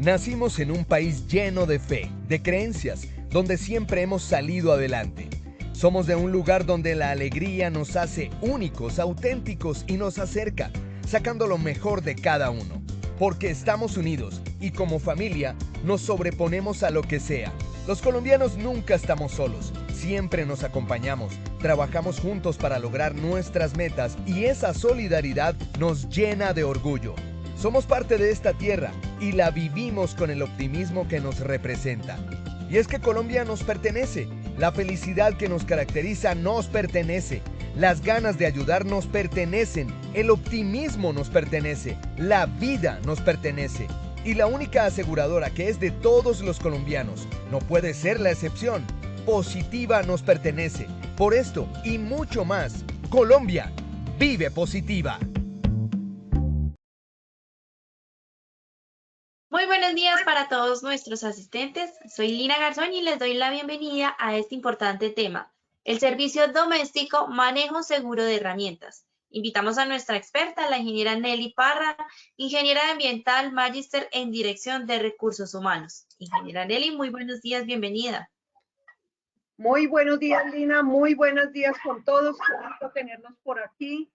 Nacimos en un país lleno de fe, de creencias, donde siempre hemos salido adelante. Somos de un lugar donde la alegría nos hace únicos, auténticos y nos acerca, sacando lo mejor de cada uno. Porque estamos unidos y como familia nos sobreponemos a lo que sea. Los colombianos nunca estamos solos, siempre nos acompañamos, trabajamos juntos para lograr nuestras metas y esa solidaridad nos llena de orgullo. Somos parte de esta tierra y la vivimos con el optimismo que nos representa. Y es que Colombia nos pertenece, la felicidad que nos caracteriza nos pertenece, las ganas de ayudar nos pertenecen, el optimismo nos pertenece, la vida nos pertenece. Y la única aseguradora que es de todos los colombianos, no puede ser la excepción, Positiva nos pertenece. Por esto y mucho más, Colombia vive Positiva. Muy buenos días para todos nuestros asistentes. Soy Lina Garzón y les doy la bienvenida a este importante tema, el servicio doméstico, manejo seguro de herramientas. Invitamos a nuestra experta, la ingeniera Nelly Parra, ingeniera ambiental, magíster en dirección de recursos humanos. Ingeniera Nelly, muy buenos días, bienvenida. Muy buenos días, Lina, muy buenos días con todos. Qué gusto tenerlos por aquí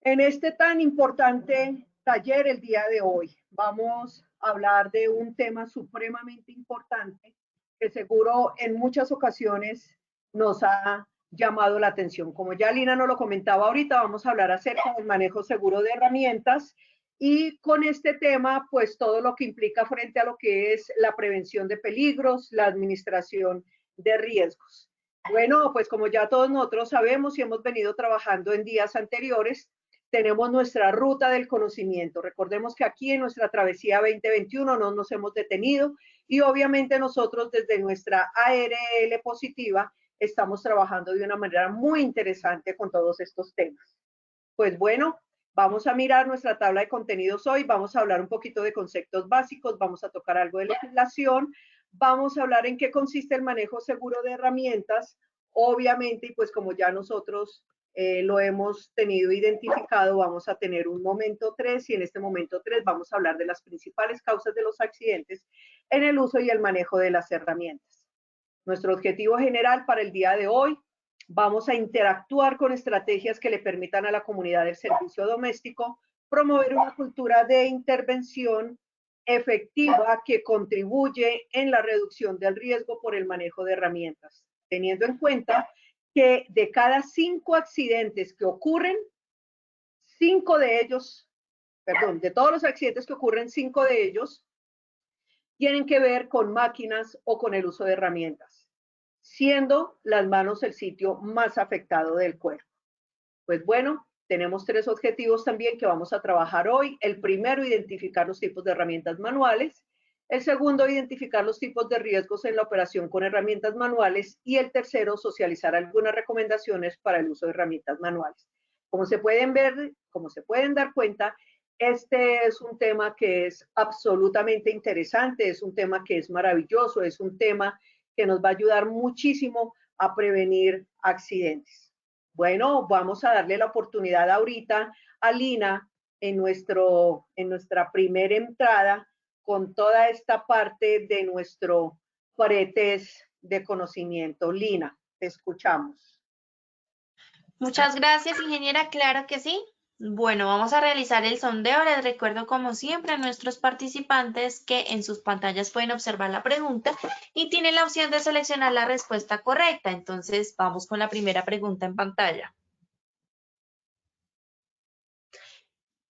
en este tan importante taller el día de hoy. Vamos a hablar de un tema supremamente importante que seguro en muchas ocasiones nos ha llamado la atención. Como ya Lina nos lo comentaba ahorita, vamos a hablar acerca del manejo seguro de herramientas y con este tema, pues todo lo que implica frente a lo que es la prevención de peligros, la administración de riesgos. Bueno, pues como ya todos nosotros sabemos y hemos venido trabajando en días anteriores, tenemos nuestra ruta del conocimiento. Recordemos que aquí en nuestra travesía 2021 no nos hemos detenido y obviamente nosotros desde nuestra ARL Positiva estamos trabajando de una manera muy interesante con todos estos temas. Pues bueno, vamos a mirar nuestra tabla de contenidos hoy, vamos a hablar un poquito de conceptos básicos, vamos a tocar algo de legislación, vamos a hablar en qué consiste el manejo seguro de herramientas, obviamente, y pues como ya nosotros lo hemos tenido identificado, vamos a tener un momento 3 y en este momento 3 vamos a hablar de las principales causas de los accidentes en el uso y el manejo de las herramientas. Nuestro objetivo general para el día de hoy, vamos a interactuar con estrategias que le permitan a la comunidad del servicio doméstico promover una cultura de intervención efectiva que contribuye en la reducción del riesgo por el manejo de herramientas, teniendo en cuenta que de cada 5 accidentes que ocurren, 5 de ellos, perdón, de todos los accidentes que ocurren, 5 de ellos tienen que ver con máquinas o con el uso de herramientas, siendo las manos el sitio más afectado del cuerpo. Pues bueno, tenemos 3 objetivos también que vamos a trabajar hoy. El primero, identificar los tipos de herramientas manuales. El segundo, identificar los tipos de riesgos en la operación con herramientas manuales. Y el tercero, socializar algunas recomendaciones para el uso de herramientas manuales. Como se pueden ver, como se pueden dar cuenta, este es un tema que es absolutamente interesante, es un tema que es maravilloso, es un tema que nos va a ayudar muchísimo a prevenir accidentes. Bueno, vamos a darle la oportunidad ahorita a Lina en nuestra primera entrada con toda esta parte de nuestro pretest de conocimiento. Lina, te escuchamos. Muchas gracias, ingeniera, claro que sí. Bueno, vamos a realizar el sondeo. Les recuerdo, como siempre, a nuestros participantes que en sus pantallas pueden observar la pregunta y tienen la opción de seleccionar la respuesta correcta. Entonces, vamos con la primera pregunta en pantalla.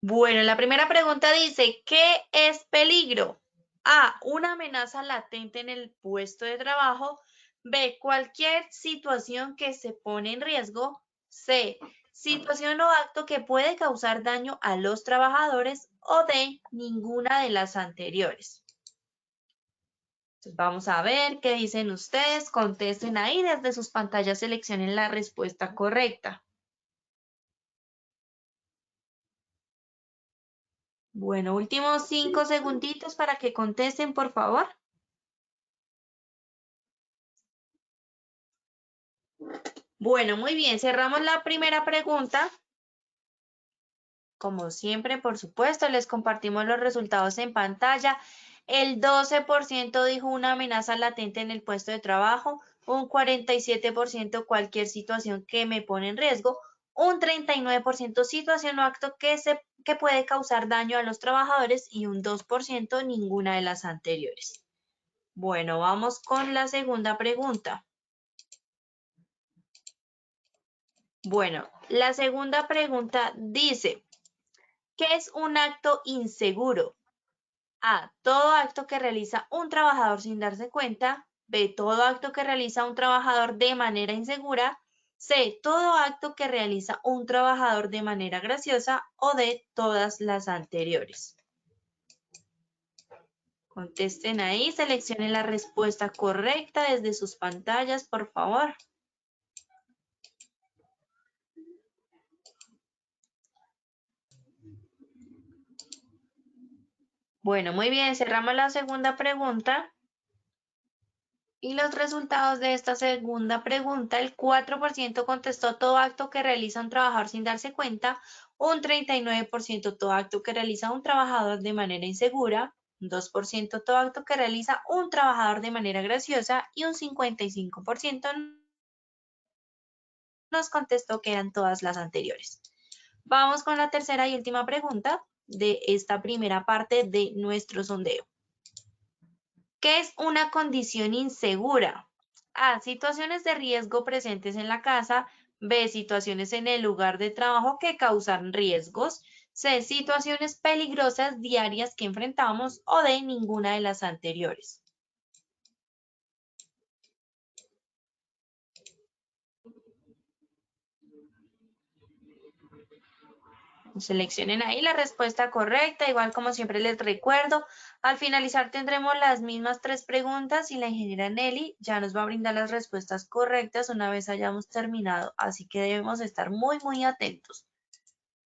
Bueno, la primera pregunta dice, ¿qué es peligro? A, una amenaza latente en el puesto de trabajo. B, cualquier situación que se pone en riesgo. C, situación o acto que puede causar daño a los trabajadores. O D, ninguna de las anteriores. Entonces, vamos a ver qué dicen ustedes. Contesten ahí desde sus pantallas, seleccionen la respuesta correcta. Bueno, últimos 5 segunditos para que contesten, por favor. Bueno, muy bien, cerramos la primera pregunta. Como siempre, por supuesto, les compartimos los resultados en pantalla. El 12% dijo una amenaza latente en el puesto de trabajo, un 47% cualquier situación que me pone en riesgo, un 39% situación o acto que puede causar daño a los trabajadores y un 2% ninguna de las anteriores. Bueno, vamos con la segunda pregunta. Bueno, la segunda pregunta dice, ¿qué es un acto inseguro? A, todo acto que realiza un trabajador sin darse cuenta. B, todo acto que realiza un trabajador de manera insegura. C, todo acto que realiza un trabajador de manera graciosa. O D, todas las anteriores. Contesten ahí, seleccionen la respuesta correcta desde sus pantallas, por favor. Bueno, muy bien, cerramos la segunda pregunta. Y los resultados de esta segunda pregunta, el 4% contestó todo acto que realiza un trabajador sin darse cuenta, un 39% todo acto que realiza un trabajador de manera insegura, un 2% todo acto que realiza un trabajador de manera graciosa y un 55% nos contestó que eran todas las anteriores. Vamos con la tercera y última pregunta de esta primera parte de nuestro sondeo. ¿Qué es una condición insegura? A, situaciones de riesgo presentes en la casa. B, situaciones en el lugar de trabajo que causan riesgos. C, situaciones peligrosas diarias que enfrentamos. O D, ninguna de las anteriores. Seleccionen ahí la respuesta correcta. Igual como siempre les recuerdo, al finalizar tendremos las mismas 3 preguntas y la ingeniera Nelly ya nos va a brindar las respuestas correctas una vez hayamos terminado. Así que debemos estar muy atentos.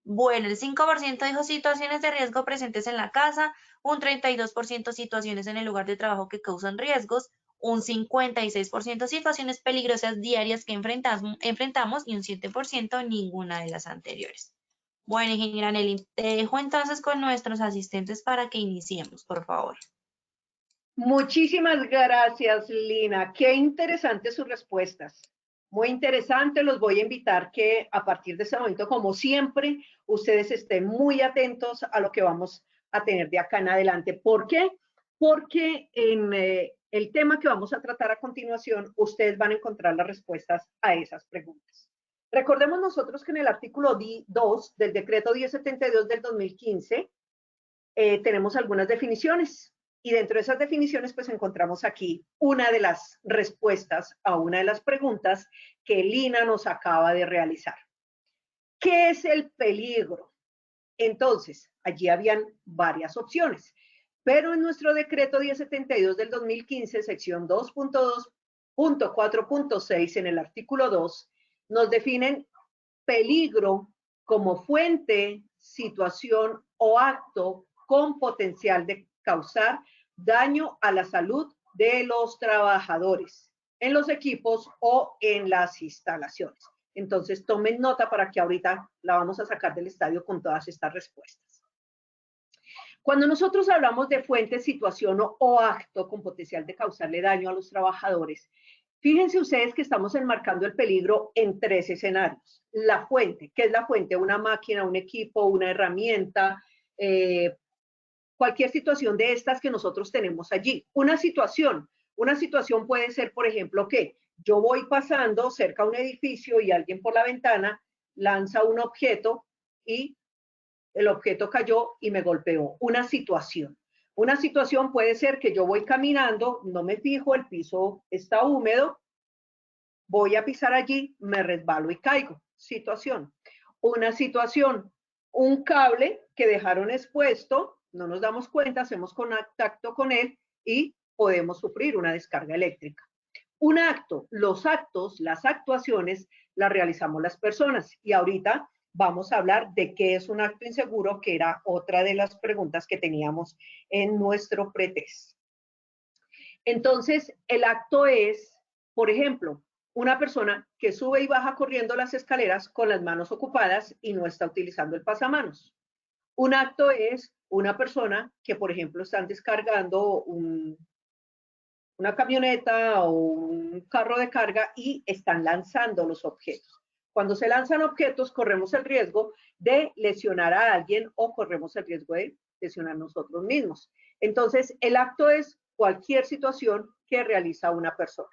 Bueno, el 5% dijo situaciones de riesgo presentes en la casa, un 32% situaciones en el lugar de trabajo que causan riesgos, un 56% situaciones peligrosas diarias que enfrentamos y un 7% ninguna de las anteriores. Bueno, ingeniera Nelly, te dejo entonces con nuestros asistentes para que iniciemos, por favor. Muchísimas gracias, Lina. Qué interesantes sus respuestas. Muy interesante. Los voy a invitar que a partir de este momento, como siempre, ustedes estén muy atentos a lo que vamos a tener de acá en adelante. ¿Por qué? Porque en el tema que vamos a tratar a continuación, ustedes van a encontrar las respuestas a esas preguntas. Recordemos nosotros que en el artículo 2 del decreto 1072 del 2015 tenemos algunas definiciones. Y dentro de esas definiciones, pues encontramos aquí una de las respuestas a una de las preguntas que Lina nos acaba de realizar. ¿Qué es el peligro? Entonces, allí habían varias opciones, pero en nuestro decreto 1072 del 2015, sección 2.2.4.6, en el artículo 2, nos definen peligro como fuente, situación o acto con potencial de causar daño a la salud de los trabajadores en los equipos o en las instalaciones. Entonces, tomen nota para que ahorita la vamos a sacar del estadio con todas estas respuestas. Cuando nosotros hablamos de fuente, situación o acto con potencial de causarle daño a los trabajadores, fíjense ustedes que estamos enmarcando el peligro en 3 escenarios. La fuente, ¿qué es la fuente? Una máquina, un equipo, una herramienta, cualquier situación de estas que nosotros tenemos allí. Una situación puede ser, por ejemplo, que yo voy pasando cerca a un edificio y alguien por la ventana lanza un objeto y el objeto cayó y me golpeó. Una situación. Una situación puede ser que yo voy caminando, no me fijo, el piso está húmedo, voy a pisar allí, me resbalo y caigo. Situación. Una situación, un cable que dejaron expuesto, no nos damos cuenta, hacemos contacto con él y podemos sufrir una descarga eléctrica. Un acto, los actos, las actuaciones las realizamos las personas y ahorita vamos a hablar de qué es un acto inseguro, que era otra de las preguntas que teníamos en nuestro pretest. Entonces, el acto es, por ejemplo, una persona que sube y baja corriendo las escaleras con las manos ocupadas y no está utilizando el pasamanos. Un acto es una persona que, por ejemplo, están descargando una camioneta o un carro de carga y están lanzando los objetos. Cuando se lanzan objetos, corremos el riesgo de lesionar a alguien o corremos el riesgo de lesionar nosotros mismos. Entonces, el acto es cualquier situación que realiza una persona.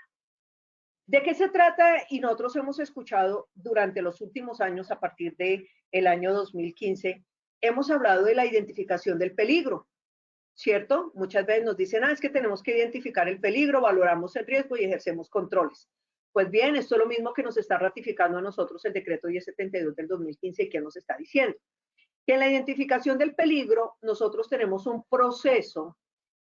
¿De qué se trata? Y nosotros hemos escuchado durante los últimos años, a partir del año 2015, hemos hablado de la identificación del peligro, ¿cierto? Muchas veces nos dicen, es que tenemos que identificar el peligro, valoramos el riesgo y ejercemos controles. Pues bien, esto es lo mismo que nos está ratificando a nosotros el decreto 1072 del 2015 y que nos está diciendo. Que en la identificación del peligro, nosotros tenemos un proceso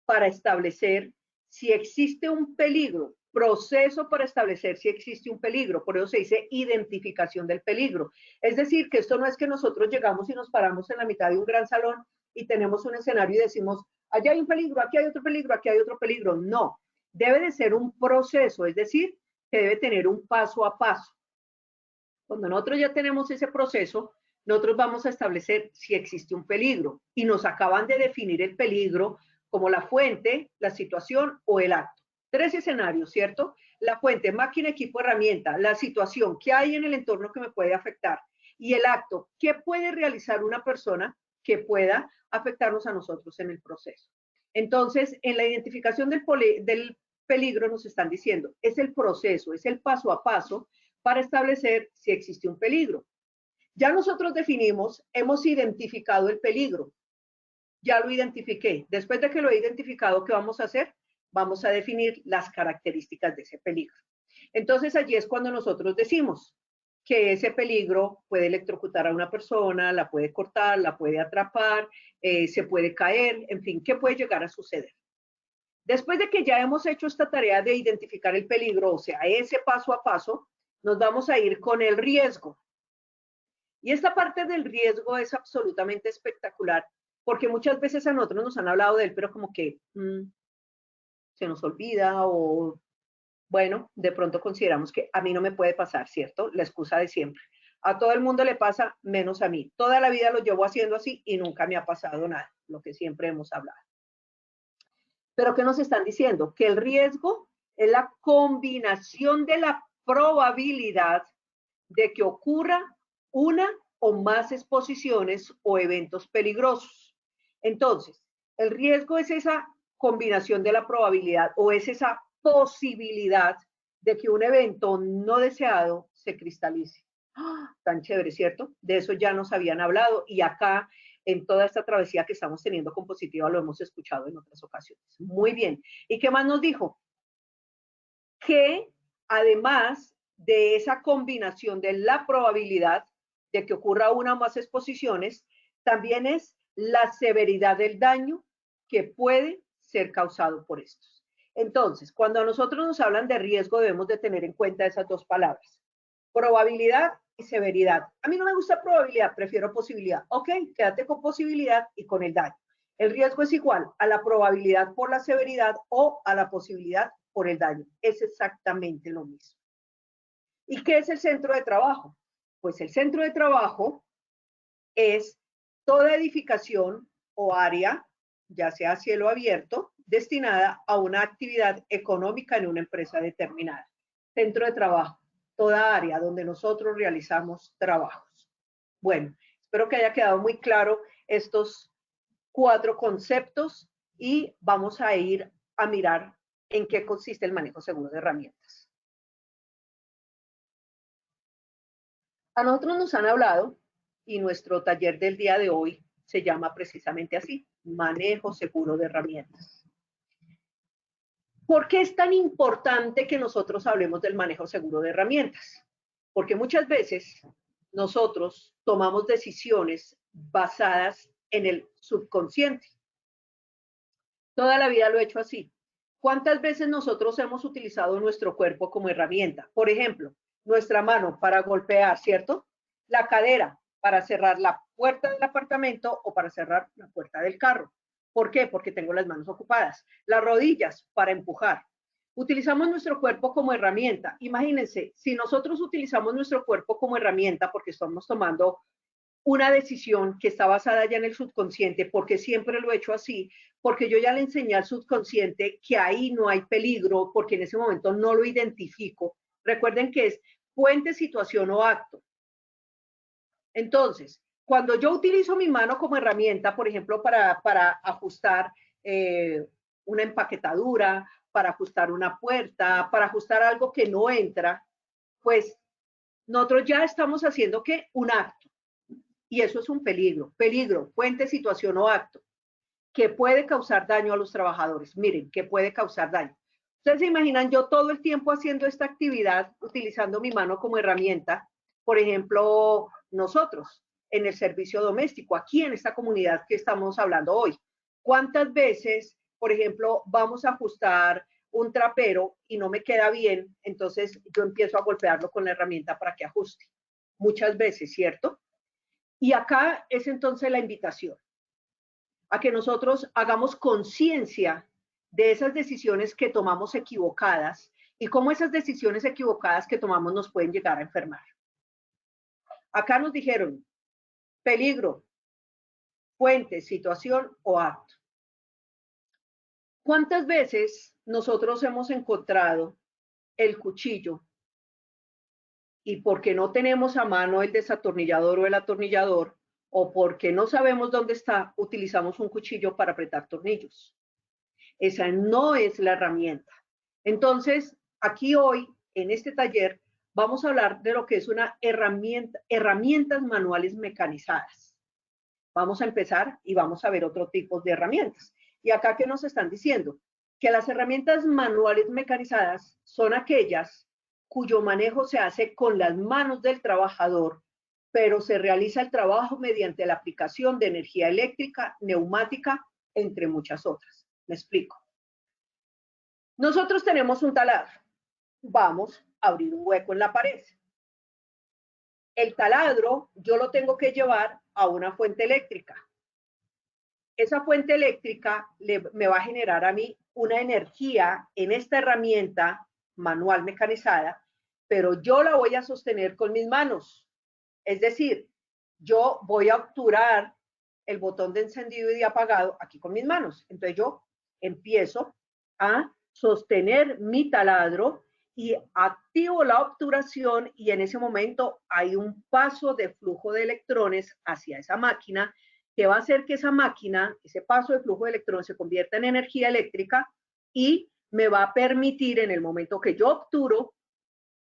para establecer si existe un peligro, proceso para establecer si existe un peligro, por eso se dice identificación del peligro. Es decir, que esto no es que nosotros llegamos y nos paramos en la mitad de un gran salón y tenemos un escenario y decimos, allá hay un peligro, aquí hay otro peligro, aquí hay otro peligro. No, debe de ser un proceso, es decir, que debe tener un paso a paso. Cuando nosotros ya tenemos ese proceso, nosotros vamos a establecer si existe un peligro y nos acaban de definir el peligro como la fuente, la situación o el acto. 3 escenarios, ¿cierto? La fuente, máquina, equipo, herramienta, la situación, qué hay en el entorno que me puede afectar y el acto, qué puede realizar una persona que pueda afectarnos a nosotros en el proceso. Entonces, en la identificación del peligro nos están diciendo, es el proceso, es el paso a paso para establecer si existe un peligro. Ya nosotros definimos, hemos identificado el peligro. Ya lo identifiqué. Después de que lo he identificado, ¿qué vamos a hacer? Vamos a definir las características de ese peligro. Entonces, allí es cuando nosotros decimos que ese peligro puede electrocutar a una persona, la puede cortar, la puede atrapar, se puede caer, en fin, ¿qué puede llegar a suceder? Después de que ya hemos hecho esta tarea de identificar el peligro, o sea, ese paso a paso, nos vamos a ir con el riesgo. Y esta parte del riesgo es absolutamente espectacular, porque muchas veces a nosotros nos han hablado de él, pero como que se nos olvida o, bueno, de pronto consideramos que a mí no me puede pasar, ¿cierto? La excusa de siempre. A todo el mundo le pasa, menos a mí. Toda la vida lo llevo haciendo así y nunca me ha pasado nada, lo que siempre hemos hablado. Pero ¿qué nos están diciendo? Que el riesgo es la combinación de la probabilidad de que ocurra una o más exposiciones o eventos peligrosos. Entonces, el riesgo es esa combinación de la probabilidad o es esa posibilidad de que un evento no deseado se cristalice. ¡Ah! Tan chévere, ¿cierto? De eso ya nos habían hablado y acá en toda esta travesía que estamos teniendo con Positiva lo hemos escuchado en otras ocasiones. Muy bien. ¿Y qué más nos dijo? Que además de esa combinación de la probabilidad de que ocurra una o más exposiciones, también es la severidad del daño que puede ser causado por estos. Entonces, cuando a nosotros nos hablan de riesgo, debemos de tener en cuenta esas dos palabras, probabilidad y severidad. A mí no me gusta probabilidad, prefiero posibilidad. Ok, quédate con posibilidad y con el daño. El riesgo es igual a la probabilidad por la severidad o a la posibilidad por el daño. Es exactamente lo mismo. ¿Y qué es el centro de trabajo? Pues el centro de trabajo es toda edificación o área, ya sea cielo abierto, destinada a una actividad económica en una empresa determinada. Centro de trabajo, toda área donde nosotros realizamos trabajos. Bueno, espero que haya quedado muy claro estos 4 conceptos y vamos a ir a mirar en qué consiste el manejo seguro de herramientas. A nosotros nos han hablado y nuestro taller del día de hoy se llama precisamente así, manejo seguro de herramientas. ¿Por qué es tan importante que nosotros hablemos del manejo seguro de herramientas? Porque muchas veces nosotros tomamos decisiones basadas en el subconsciente. Toda la vida lo he hecho así. ¿Cuántas veces nosotros hemos utilizado nuestro cuerpo como herramienta? Por ejemplo, nuestra mano para golpear, ¿cierto? La cadera para cerrar la puerta del apartamento o para cerrar la puerta del carro. ¿Por qué? Porque tengo las manos ocupadas. Las rodillas para empujar. Utilizamos nuestro cuerpo como herramienta. Imagínense, si nosotros utilizamos nuestro cuerpo como herramienta porque estamos tomando una decisión que está basada ya en el subconsciente, porque siempre lo he hecho así, porque yo ya le enseñé al subconsciente que ahí no hay peligro, porque en ese momento no lo identifico. Recuerden que es fuente, situación o acto. Entonces, cuando yo utilizo mi mano como herramienta, por ejemplo, para ajustar una empaquetadura, para ajustar una puerta, para ajustar algo que no entra, pues nosotros ya estamos haciendo ¿qué? Un acto. Y eso es un peligro. Peligro, fuente, situación o acto, que puede causar daño a los trabajadores. Miren, que puede causar daño. Ustedes se imaginan yo todo el tiempo haciendo esta actividad, utilizando mi mano como herramienta. Por ejemplo, nosotros en el servicio doméstico, aquí en esta comunidad que estamos hablando hoy. ¿Cuántas veces, por ejemplo, vamos a ajustar un trapero y no me queda bien? Entonces yo empiezo a golpearlo con la herramienta para que ajuste. Muchas veces, ¿cierto? Y acá es entonces la invitación a que nosotros hagamos conciencia de esas decisiones que tomamos equivocadas y cómo esas decisiones equivocadas que tomamos nos pueden llegar a enfermar. Acá nos dijeron peligro, fuente, situación o acto. ¿Cuántas veces nosotros hemos encontrado el cuchillo y porque no tenemos a mano el desatornillador o el atornillador, o porque no sabemos dónde está, utilizamos un cuchillo para apretar tornillos? Esa no es la herramienta. Entonces, aquí hoy, en este taller, vamos a hablar de lo que es una herramienta, herramientas manuales mecanizadas. Vamos a empezar y vamos a ver otro tipo de herramientas. Y acá, ¿qué nos están diciendo? Que las herramientas manuales mecanizadas son aquellas cuyo manejo se hace con las manos del trabajador, pero se realiza el trabajo mediante la aplicación de energía eléctrica, neumática, entre muchas otras. Me explico. Nosotros tenemos un taladro. Vamos a abrir un hueco en la pared. El taladro yo lo tengo que llevar a una fuente eléctrica. Esa fuente eléctrica me va a generar a mí una energía en esta herramienta manual mecanizada, pero yo la voy a sostener con mis manos. Es decir, yo voy a obturar el botón de encendido y de apagado aquí con mis manos. Entonces yo empiezo a sostener mi taladro y activo la obturación y en ese momento hay un paso de flujo de electrones hacia esa máquina que va a hacer que esa máquina, ese paso de flujo de electrones se convierta en energía eléctrica y me va a permitir en el momento que yo obturo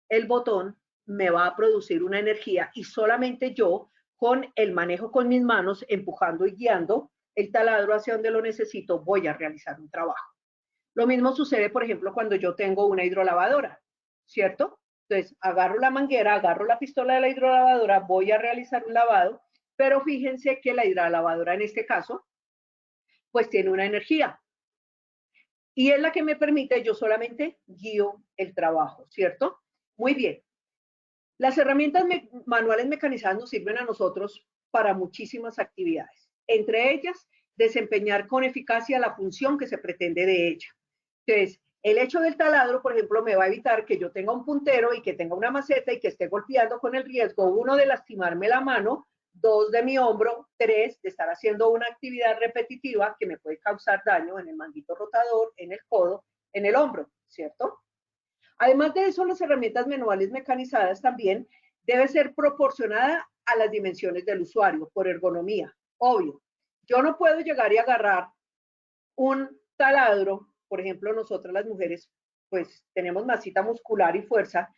el botón, me va a producir una energía y solamente yo con el manejo con mis manos, empujando y guiando el taladro hacia donde lo necesito, voy a realizar un trabajo. Lo mismo sucede, por ejemplo, cuando yo tengo una hidrolavadora, ¿cierto? Entonces, agarro la manguera, agarro la pistola de la hidrolavadora, voy a realizar un lavado, pero fíjense que la hidrolavadora en este caso, pues tiene una energía. Y es la que me permite, yo solamente guío el trabajo, ¿cierto? Muy bien. Las herramientas manuales mecanizadas nos sirven a nosotros para muchísimas actividades. Entre ellas, desempeñar con eficacia la función que se pretende de ella. Entonces, el hecho del taladro, por ejemplo, me va a evitar que yo tenga un puntero y que tenga una maceta y que esté golpeando con el riesgo, 1, de lastimarme la mano, 2, de mi hombro, 3, de estar haciendo una actividad repetitiva que me puede causar daño en el manguito rotador, en el codo, en el hombro, ¿cierto? Además de eso, las herramientas manuales mecanizadas también debe ser proporcionada a las dimensiones del usuario, por ergonomía, obvio. Yo no puedo llegar y agarrar un taladro, por ejemplo, nosotras las mujeres, pues tenemos masita muscular y fuerza,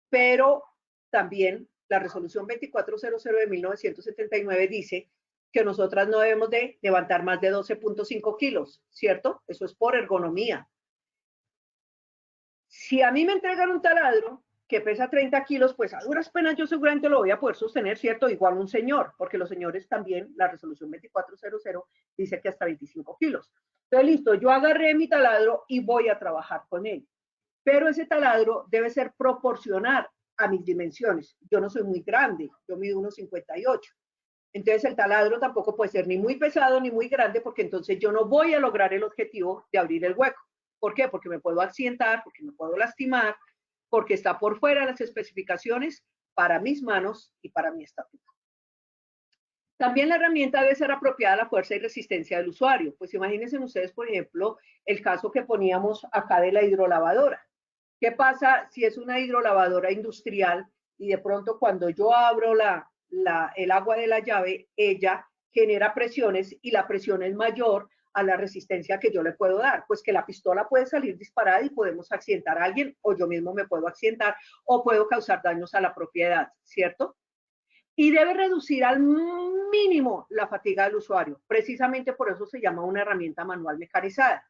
pero también la resolución 2400 de 1979 dice que nosotras no debemos de levantar más de 12.5 kilos, ¿cierto? Eso es por ergonomía. Si a mí me entregan un taladro que pesa 30 kilos, pues a duras penas yo seguramente lo voy a poder sostener, ¿cierto? Igual un señor, porque los señores también, la resolución 2400 dice que hasta 25 kilos. Entonces, listo, yo agarré mi taladro y voy a trabajar con él. Pero ese taladro debe ser proporcional a mis dimensiones. Yo no soy muy grande, yo mido 1,58. Entonces el taladro tampoco puede ser ni muy pesado ni muy grande, porque entonces yo no voy a lograr el objetivo de abrir el hueco. ¿Por qué? Porque me puedo accidentar, porque me puedo lastimar, porque está por fuera de las especificaciones para mis manos y para mi estatura. También la herramienta debe ser apropiada a la fuerza y resistencia del usuario. Pues imagínense ustedes, por ejemplo, el caso que poníamos acá de la hidrolavadora. ¿Qué pasa si es una hidrolavadora industrial y de pronto cuando yo abro el agua de la llave, ella genera presiones y la presión es mayor a la resistencia que yo le puedo dar? Pues que la pistola puede salir disparada y podemos accidentar a alguien, o yo mismo me puedo accidentar, o puedo causar daños a la propiedad, ¿cierto? Y debe reducir al mínimo la fatiga del usuario. Precisamente por eso se llama una herramienta manual mecanizada,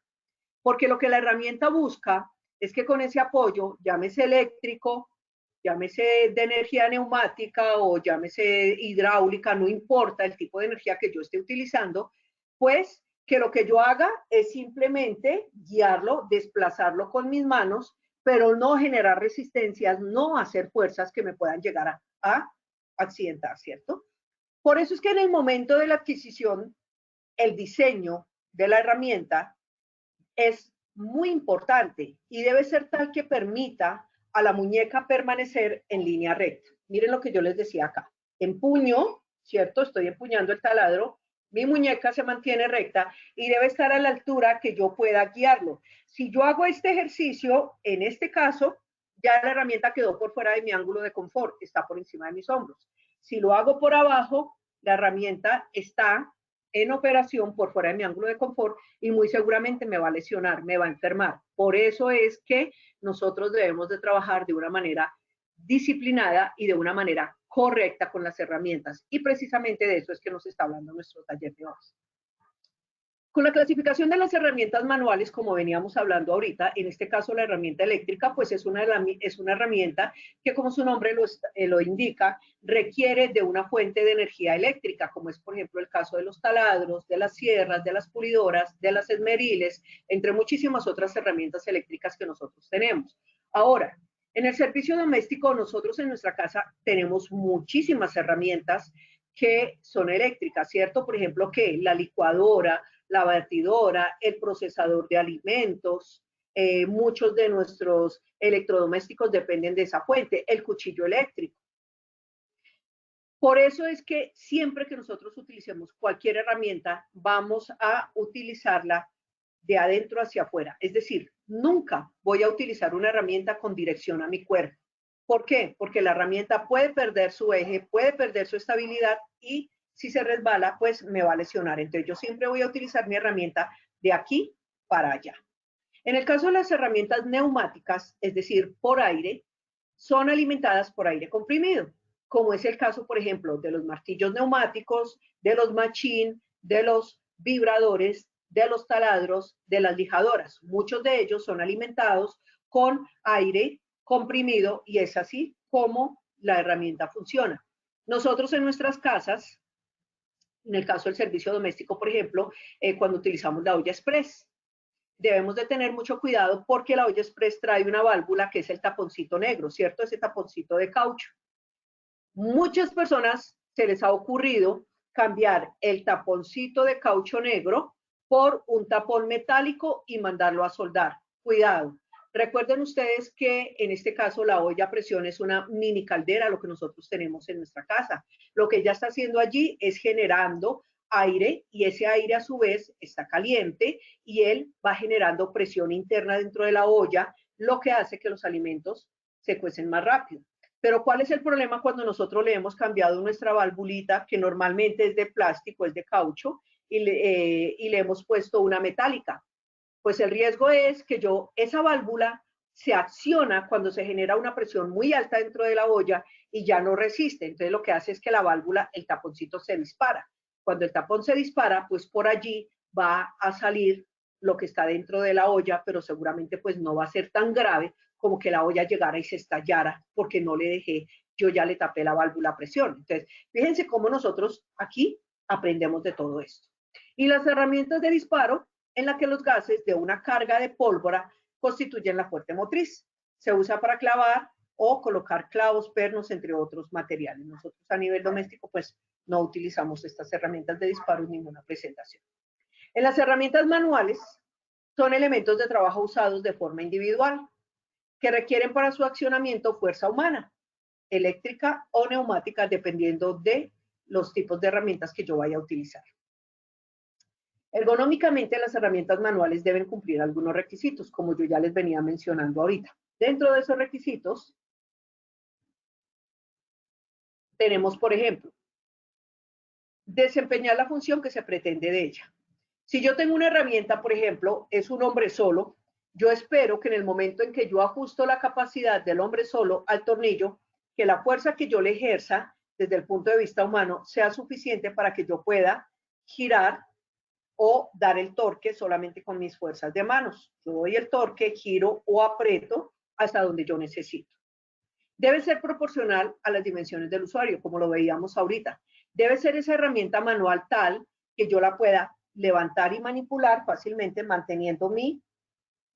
porque lo que la herramienta busca es que con ese apoyo, llámese eléctrico, llámese de energía neumática o llámese hidráulica, no importa el tipo de energía que yo esté utilizando, pues que lo que yo haga es simplemente guiarlo, desplazarlo con mis manos, pero no generar resistencias, no hacer fuerzas que me puedan llegar a accidentar, ¿cierto? Por eso es que en el momento de la adquisición, el diseño de la herramienta es muy importante y debe ser tal que permita a la muñeca permanecer en línea recta. Miren lo que yo les decía acá. Empuño, ¿cierto? Estoy empuñando el taladro, mi muñeca se mantiene recta y debe estar a la altura que yo pueda guiarlo. Si yo hago este ejercicio, en este caso, ya la herramienta quedó por fuera de mi ángulo de confort, está por encima de mis hombros. Si lo hago por abajo, la herramienta está en operación por fuera de mi ángulo de confort y muy seguramente me va a lesionar, me va a enfermar. Por eso es que nosotros debemos de trabajar de una manera disciplinada y de una manera correcta con las herramientas. Y precisamente de eso es que nos está hablando nuestro taller de hoy. Con la clasificación de las herramientas manuales, como veníamos hablando ahorita, en este caso la herramienta eléctrica, pues es una herramienta que, como su nombre lo indica, requiere de una fuente de energía eléctrica, como es, por ejemplo, el caso de los taladros, de las sierras, de las pulidoras, de las esmeriles, entre muchísimas otras herramientas eléctricas que nosotros tenemos. Ahora, en el servicio doméstico, nosotros en nuestra casa tenemos muchísimas herramientas que son eléctricas, ¿cierto? Por ejemplo, que la licuadora, la batidora, el procesador de alimentos, muchos de nuestros electrodomésticos dependen de esa fuente, el cuchillo eléctrico. Por eso es que siempre que nosotros utilicemos cualquier herramienta, vamos a utilizarla de adentro hacia afuera. Es decir, nunca voy a utilizar una herramienta con dirección a mi cuerpo. ¿Por qué? Porque la herramienta puede perder su eje, puede perder su estabilidad y si se resbala, pues me va a lesionar. Entonces yo siempre voy a utilizar mi herramienta de aquí para allá. En el caso de las herramientas neumáticas, es decir, por aire, son alimentadas por aire comprimido, como es el caso, por ejemplo, de los martillos neumáticos, de los machín, de los vibradores, de los taladros, de las lijadoras. Muchos de ellos son alimentados con aire comprimido y es así como la herramienta funciona. Nosotros en nuestras casas, en el caso del servicio doméstico, por ejemplo, cuando utilizamos la olla express, debemos de tener mucho cuidado porque la olla express trae una válvula que es el taponcito negro, ¿cierto? Ese taponcito de caucho. Muchas personas se les ha ocurrido cambiar el taponcito de caucho negro por un tapón metálico y mandarlo a soldar. Cuidado. Recuerden ustedes que en este caso la olla a presión es una mini caldera, lo que nosotros tenemos en nuestra casa. Lo que ella está haciendo allí es generando aire y ese aire a su vez está caliente y él va generando presión interna dentro de la olla, lo que hace que los alimentos se cuecen más rápido. Pero ¿cuál es el problema cuando nosotros le hemos cambiado nuestra valvulita, que normalmente es de plástico, es de caucho, y le hemos puesto una metálica? Pues el riesgo es que esa válvula se acciona cuando se genera una presión muy alta dentro de la olla y ya no resiste. Entonces lo que hace es que la válvula, el taponcito se dispara. Cuando el tapón se dispara, pues por allí va a salir lo que está dentro de la olla, pero seguramente pues no va a ser tan grave como que la olla llegara y se estallara porque no le dejé, yo ya le tapé la válvula a presión. Entonces, fíjense cómo nosotros aquí aprendemos de todo esto. Y las herramientas de disparo en la que los gases de una carga de pólvora constituyen la fuente motriz. Se usa para clavar o colocar clavos, pernos, entre otros materiales. Nosotros a nivel doméstico, pues, no utilizamos estas herramientas de disparo en ninguna presentación. En las herramientas manuales son elementos de trabajo usados de forma individual, que requieren para su accionamiento fuerza humana, eléctrica o neumática, dependiendo de los tipos de herramientas que yo vaya a utilizar. Ergonómicamente, las herramientas manuales deben cumplir algunos requisitos, como yo ya les venía mencionando ahorita. Dentro de esos requisitos, tenemos, por ejemplo, desempeñar la función que se pretende de ella. Si yo tengo una herramienta, por ejemplo, es un hombre solo, yo espero que en el momento en que yo ajusto la capacidad del hombre solo al tornillo, que la fuerza que yo le ejerza desde el punto de vista humano sea suficiente para que yo pueda girar o dar el torque solamente con mis fuerzas de manos. Yo doy el torque, giro o aprieto hasta donde yo necesito. Debe ser proporcional a las dimensiones del usuario, como lo veíamos ahorita. Debe ser esa herramienta manual tal que yo la pueda levantar y manipular fácilmente manteniendo mi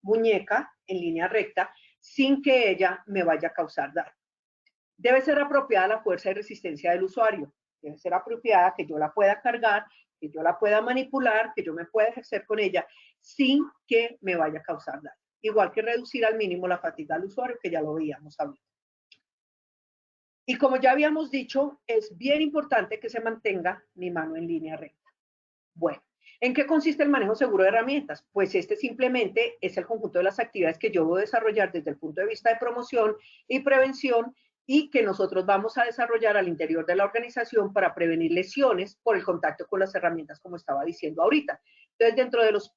muñeca en línea recta sin que ella me vaya a causar daño. Debe ser apropiada la fuerza y resistencia del usuario. Debe ser apropiada que yo la pueda cargar, que yo la pueda manipular, que yo me pueda ejercer con ella sin que me vaya a causar daño. Igual que reducir al mínimo la fatiga del usuario, que ya lo veíamos ahorita. Y como ya habíamos dicho, es bien importante que se mantenga mi mano en línea recta. Bueno, ¿en qué consiste el manejo seguro de herramientas? Pues este simplemente es el conjunto de las actividades que yo voy a desarrollar desde el punto de vista de promoción y prevención y que nosotros vamos a desarrollar al interior de la organización para prevenir lesiones por el contacto con las herramientas, como estaba diciendo ahorita. Entonces, dentro de los,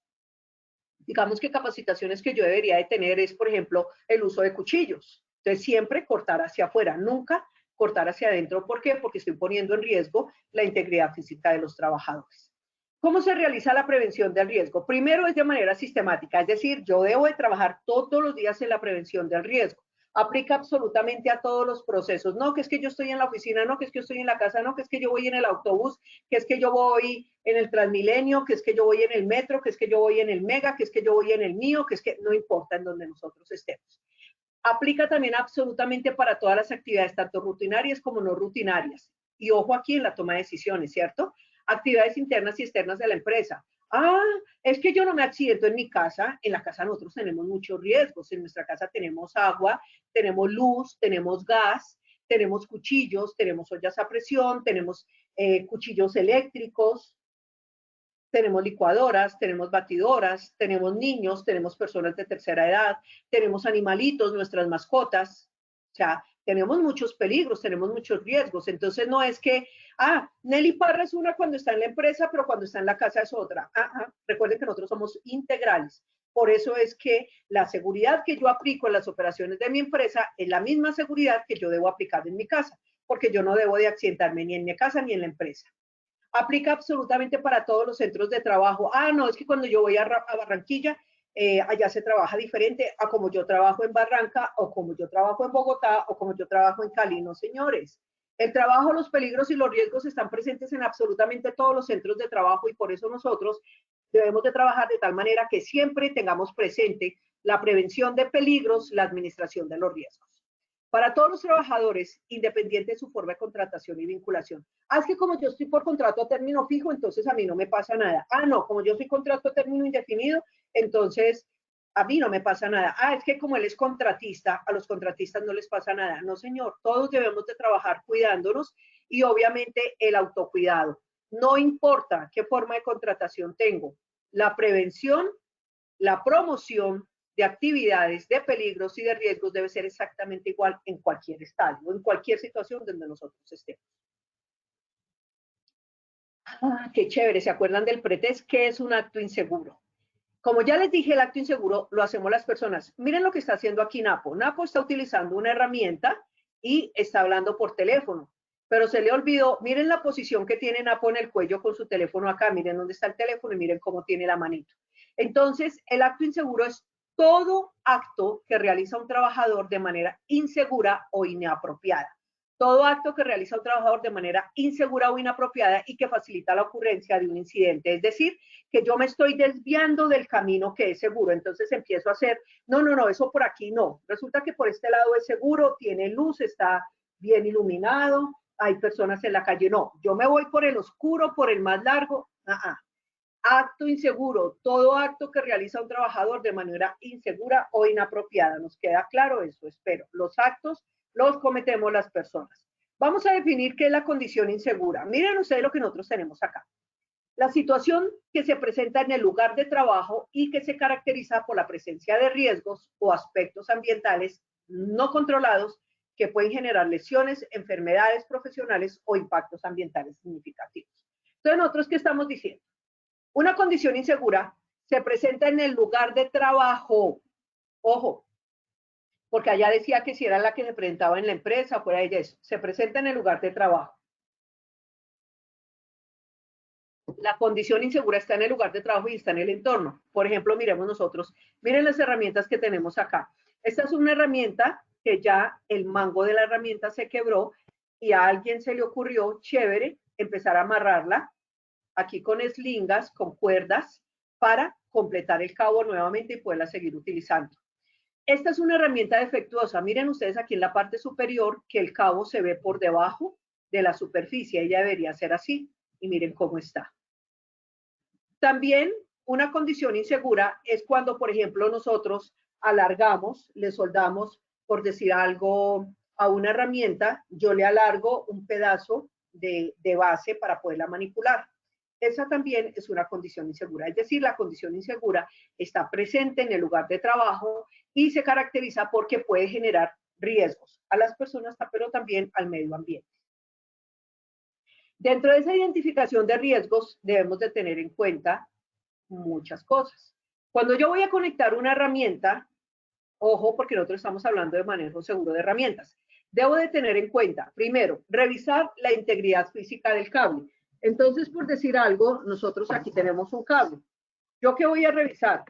digamos que capacitaciones que yo debería de tener es, por ejemplo, el uso de cuchillos. Entonces, siempre cortar hacia afuera, nunca cortar hacia adentro. ¿Por qué? Porque estoy poniendo en riesgo la integridad física de los trabajadores. ¿Cómo se realiza la prevención del riesgo? Primero es de manera sistemática, es decir, yo debo de trabajar todos los días en la prevención del riesgo. Aplica absolutamente a todos los procesos. No, que es que yo estoy en la oficina, no, que es que yo estoy en la casa, no, que es que yo voy en el autobús, que es que yo voy en el Transmilenio, que es que yo voy en el metro, que es que yo voy en el Mega, que es que yo voy en el mío, que es que no importa en donde nosotros estemos. Aplica también absolutamente para todas las actividades, tanto rutinarias como no rutinarias. Y ojo aquí en la toma de decisiones, ¿cierto? Actividades internas y externas de la empresa. Ah, es que yo no me accidento en mi casa. En la casa nosotros tenemos muchos riesgos. En nuestra casa tenemos agua, tenemos luz, tenemos gas, tenemos cuchillos, tenemos ollas a presión, tenemos cuchillos eléctricos, tenemos licuadoras, tenemos batidoras, tenemos niños, tenemos personas de tercera edad, tenemos animalitos, nuestras mascotas. O sea, tenemos muchos peligros, tenemos muchos riesgos. Entonces no es que, Nelly Parra es una cuando está en la empresa, pero cuando está en la casa es otra. Recuerden que nosotros somos integrales. Por eso es que la seguridad que yo aplico en las operaciones de mi empresa es la misma seguridad que yo debo aplicar en mi casa, porque yo no debo de accidentarme ni en mi casa ni en la empresa. Aplica absolutamente para todos los centros de trabajo. No, es que cuando yo voy a Barranquilla, allá se trabaja diferente a como yo trabajo en Barranca, o como yo trabajo en Bogotá, o como yo trabajo en Cali. No, señores. El trabajo, los peligros y los riesgos están presentes en absolutamente todos los centros de trabajo y por eso nosotros debemos de trabajar de tal manera que siempre tengamos presente la prevención de peligros, la administración de los riesgos. Para todos los trabajadores, independiente de su forma de contratación y vinculación. Es que como yo estoy por contrato a término fijo, entonces a mí no me pasa nada. No, como yo soy contrato a término indefinido, entonces a mí no me pasa nada. Es que como él es contratista, a los contratistas no les pasa nada. No, señor, todos debemos de trabajar cuidándonos y obviamente el autocuidado. No importa qué forma de contratación tengo, la prevención, la promoción de actividades, de peligros y de riesgos debe ser exactamente igual en cualquier estadio, en cualquier situación donde nosotros estemos. Qué chévere, ¿se acuerdan del pretest? ¿Qué es un acto inseguro? Como ya les dije, el acto inseguro lo hacemos las personas. Miren lo que está haciendo aquí Napo. Napo está utilizando una herramienta y está hablando por teléfono, pero se le olvidó, miren la posición que tiene Napo en el cuello con su teléfono acá, miren dónde está el teléfono y miren cómo tiene la manito. Entonces, el acto inseguro es todo acto que realiza un trabajador de manera insegura o inapropiada. Todo acto que realiza un trabajador de manera insegura o inapropiada y que facilita la ocurrencia de un incidente. Es decir, que yo me estoy desviando del camino que es seguro. Entonces empiezo a hacer, no, eso por aquí no. Resulta que por este lado es seguro, tiene luz, está bien iluminado, hay personas en la calle. No, yo me voy por el oscuro, por el más largo. Acto inseguro, todo acto que realiza un trabajador de manera insegura o inapropiada. ¿Nos queda claro eso? Espero. Los actos los cometemos las personas. Vamos a definir qué es la condición insegura. Miren ustedes lo que nosotros tenemos acá. La situación que se presenta en el lugar de trabajo y que se caracteriza por la presencia de riesgos o aspectos ambientales no controlados que pueden generar lesiones, enfermedades profesionales o impactos ambientales significativos. Entonces, nosotros, ¿qué estamos diciendo? Una condición insegura se presenta en el lugar de trabajo. Ojo, porque allá decía que si era la que se presentaba en la empresa, fuera de eso. Se presenta en el lugar de trabajo. La condición insegura está en el lugar de trabajo y está en el entorno. Por ejemplo, miremos nosotros, miren las herramientas que tenemos acá. Esta es una herramienta que ya el mango de la herramienta se quebró y a alguien se le ocurrió, chévere, empezar a amarrarla aquí con eslingas, con cuerdas, para completar el cabo nuevamente y poderla seguir utilizando. Esta es una herramienta defectuosa. Miren ustedes aquí en la parte superior que el cabo se ve por debajo de la superficie. Ella debería ser así y miren cómo está. También una condición insegura es cuando, por ejemplo, nosotros alargamos, le soldamos, por decir algo, a una herramienta, yo le alargo un pedazo de base para poderla manipular. Esa también es una condición insegura. Es decir, la condición insegura está presente en el lugar de trabajo y se caracteriza porque puede generar riesgos a las personas, pero también al medio ambiente. Dentro de esa identificación de riesgos debemos de tener en cuenta muchas cosas. Cuando yo voy a conectar una herramienta, ojo, porque nosotros estamos hablando de manejo seguro de herramientas, debo de tener en cuenta, primero, revisar la integridad física del cable. Entonces, por decir algo, nosotros aquí tenemos un cable. ¿Yo qué voy a revisar?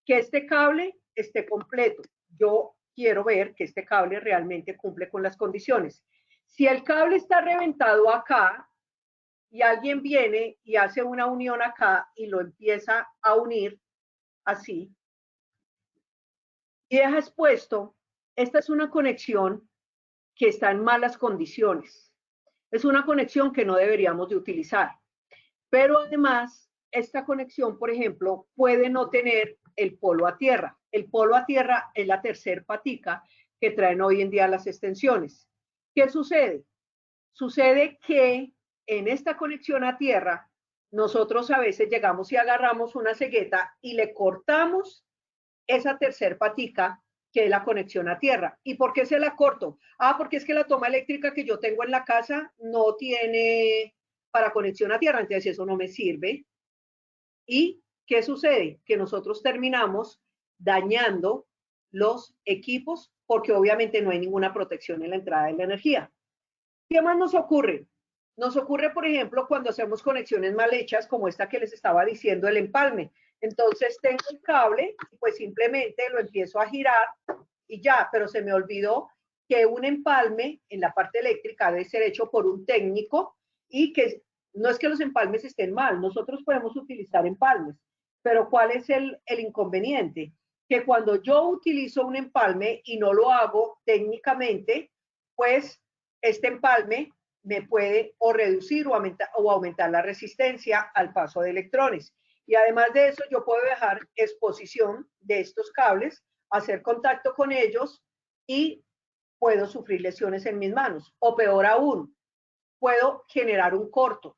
Que este cable esté completo. Yo quiero ver que este cable realmente cumple con las condiciones. Si el cable está reventado acá, y alguien viene y hace una unión acá y lo empieza a unir así y deja expuesto, esta es una conexión que está en malas condiciones. Es una conexión que no deberíamos de utilizar. Pero además, esta conexión, por ejemplo, puede no tener el polo a tierra. El polo a tierra es la tercer patica que traen hoy en día las extensiones. ¿Qué sucede? Sucede que en esta conexión a tierra, nosotros a veces llegamos y agarramos una cegueta y le cortamos esa tercer patica que es la conexión a tierra. ¿Y por qué se la corto? Ah, porque es que la toma eléctrica que yo tengo en la casa no tiene para conexión a tierra, entonces eso no me sirve. ¿Y qué sucede? Que nosotros terminamos dañando los equipos porque obviamente no hay ninguna protección en la entrada de la energía. ¿Qué más nos ocurre? Nos ocurre, por ejemplo, cuando hacemos conexiones mal hechas, como esta que les estaba diciendo, el empalme. Entonces tengo el cable y pues simplemente lo empiezo a girar y ya, pero se me olvidó que un empalme en la parte eléctrica debe ser hecho por un técnico y que no es que los empalmes estén mal, nosotros podemos utilizar empalmes, pero ¿cuál es el inconveniente? Que cuando yo utilizo un empalme y no lo hago técnicamente, pues este empalme me puede o reducir o aumentar la resistencia al paso de electrones. Y además de eso, yo puedo dejar exposición de estos cables, hacer contacto con ellos y puedo sufrir lesiones en mis manos. O peor aún, puedo generar un corto.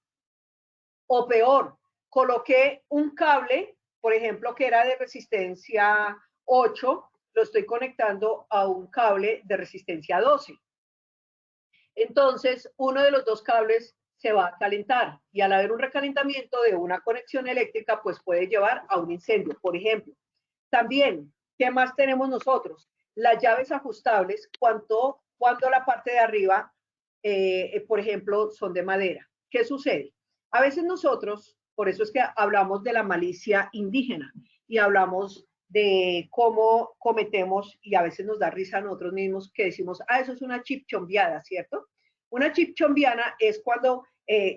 O peor, coloqué un cable, por ejemplo, que era de resistencia 8, lo estoy conectando a un cable de resistencia 12. Entonces, uno de los dos cables se va a calentar y al haber un recalentamiento de una conexión eléctrica, pues puede llevar a un incendio, por ejemplo. También, ¿qué más tenemos nosotros? Las llaves ajustables, cuando la parte de arriba, por ejemplo, son de madera. ¿Qué sucede? A veces nosotros, por eso es que hablamos de la malicia indígena y hablamos de cómo cometemos, y a veces nos da risa a nosotros mismos que decimos, ah, eso es una chipchombiada, ¿cierto? Una chipchombiana es cuando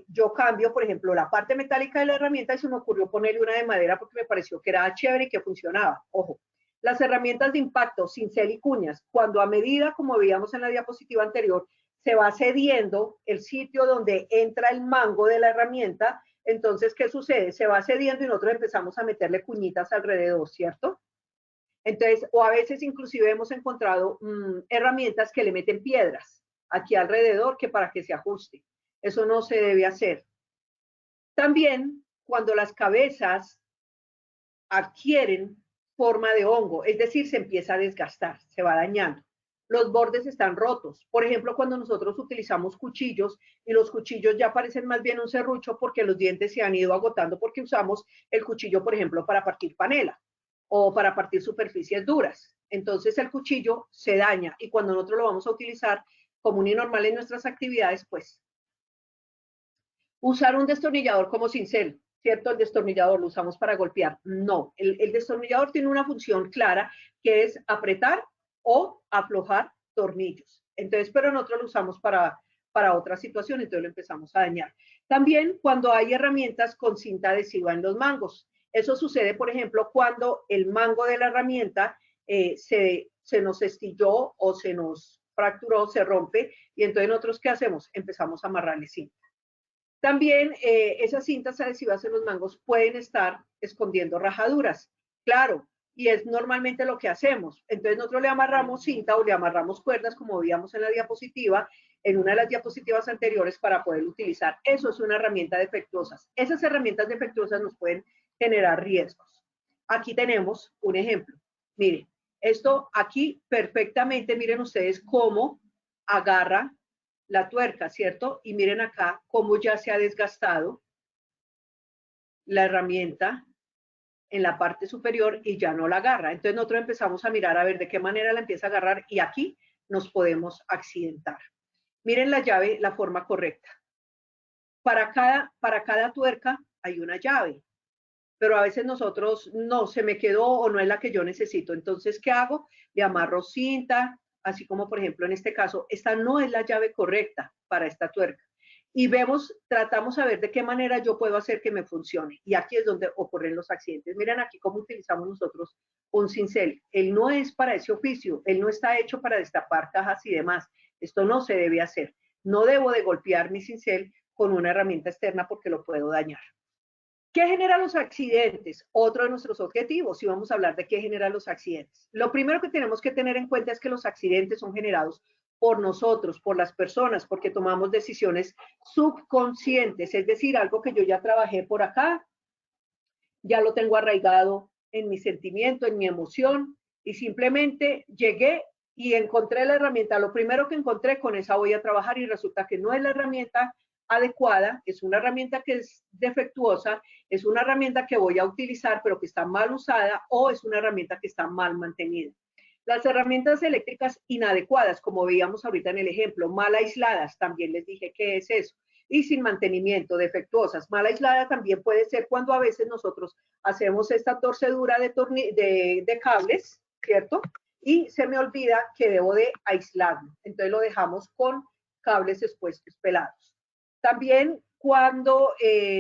yo cambio, por ejemplo, la parte metálica de la herramienta y se me ocurrió ponerle una de madera porque me pareció que era chévere y que funcionaba. Ojo, las herramientas de impacto, cincel y cuñas, cuando a medida, como veíamos en la diapositiva anterior, se va cediendo el sitio donde entra el mango de la herramienta, entonces, ¿qué sucede? Se va cediendo y nosotros empezamos a meterle cuñitas alrededor, ¿cierto? Entonces, o a veces inclusive hemos encontrado herramientas que le meten piedras. aquí alrededor que para que se ajuste. Eso no se debe hacer. También cuando las cabezas adquieren forma de hongo, es decir, se empieza a desgastar, se va dañando. Los bordes están rotos. Por ejemplo, cuando nosotros utilizamos cuchillos y los cuchillos ya parecen más bien un serrucho porque los dientes se han ido agotando porque usamos el cuchillo, por ejemplo, para partir panela o para partir superficies duras. Entonces el cuchillo se daña y cuando nosotros lo vamos a utilizar común y normal en nuestras actividades, pues usar un destornillador como cincel, ¿cierto? El destornillador lo usamos para golpear. No, el destornillador tiene una función clara que es apretar o aflojar tornillos. Entonces, pero nosotros lo usamos para otra situación, entonces lo empezamos a dañar. También cuando hay herramientas con cinta adhesiva en los mangos. Eso sucede, por ejemplo, cuando el mango de la herramienta se nos estilló o se nos fracturó, se rompe, y entonces nosotros, ¿qué hacemos? Empezamos a amarrarle cinta. También esas cintas adhesivas en los mangos pueden estar escondiendo rajaduras, claro, y es normalmente lo que hacemos. Entonces nosotros le amarramos cinta o le amarramos cuerdas, como veíamos en la diapositiva, en una de las diapositivas anteriores para poder utilizar. Eso es una herramienta defectuosa. Esas herramientas defectuosas nos pueden generar riesgos. Aquí tenemos un ejemplo. Miren, esto aquí perfectamente, miren ustedes cómo agarra la tuerca, ¿cierto? Y miren acá cómo ya se ha desgastado la herramienta en la parte superior y ya no la agarra. Entonces nosotros empezamos a mirar a ver de qué manera la empieza a agarrar y aquí nos podemos accidentar. Miren la llave, la forma correcta. Para cada tuerca hay una llave, pero a veces nosotros no, se me quedó o no es la que yo necesito. Entonces, ¿qué hago? Le amarro cinta, así como por ejemplo en este caso, esta no es la llave correcta para esta tuerca. Y vemos, tratamos a ver de qué manera yo puedo hacer que me funcione. Y aquí es donde ocurren los accidentes. Miren aquí cómo utilizamos nosotros un cincel. Él no es para ese oficio, él no está hecho para destapar cajas y demás. Esto no se debe hacer. No debo de golpear mi cincel con una herramienta externa porque lo puedo dañar. ¿Qué genera los accidentes? Otro de nuestros objetivos, y vamos a hablar de qué genera los accidentes. Lo primero que tenemos que tener en cuenta es que los accidentes son generados por nosotros, por las personas, porque tomamos decisiones subconscientes, es decir, algo que yo ya trabajé por acá, ya lo tengo arraigado en mi sentimiento, en mi emoción, y simplemente llegué y encontré la herramienta. Lo primero que encontré, con esa voy a trabajar y resulta que no es la herramienta adecuada, es una herramienta que es defectuosa, es una herramienta que voy a utilizar pero que está mal usada o es una herramienta que está mal mantenida. Las herramientas eléctricas inadecuadas, como veíamos ahorita en el ejemplo, mal aisladas, también les dije qué es eso, y sin mantenimiento, defectuosas. Mal aislada también puede ser cuando a veces nosotros hacemos esta torcedura de cables, ¿cierto? Y se me olvida que debo de aislarlo, entonces lo dejamos con cables expuestos pelados. También cuando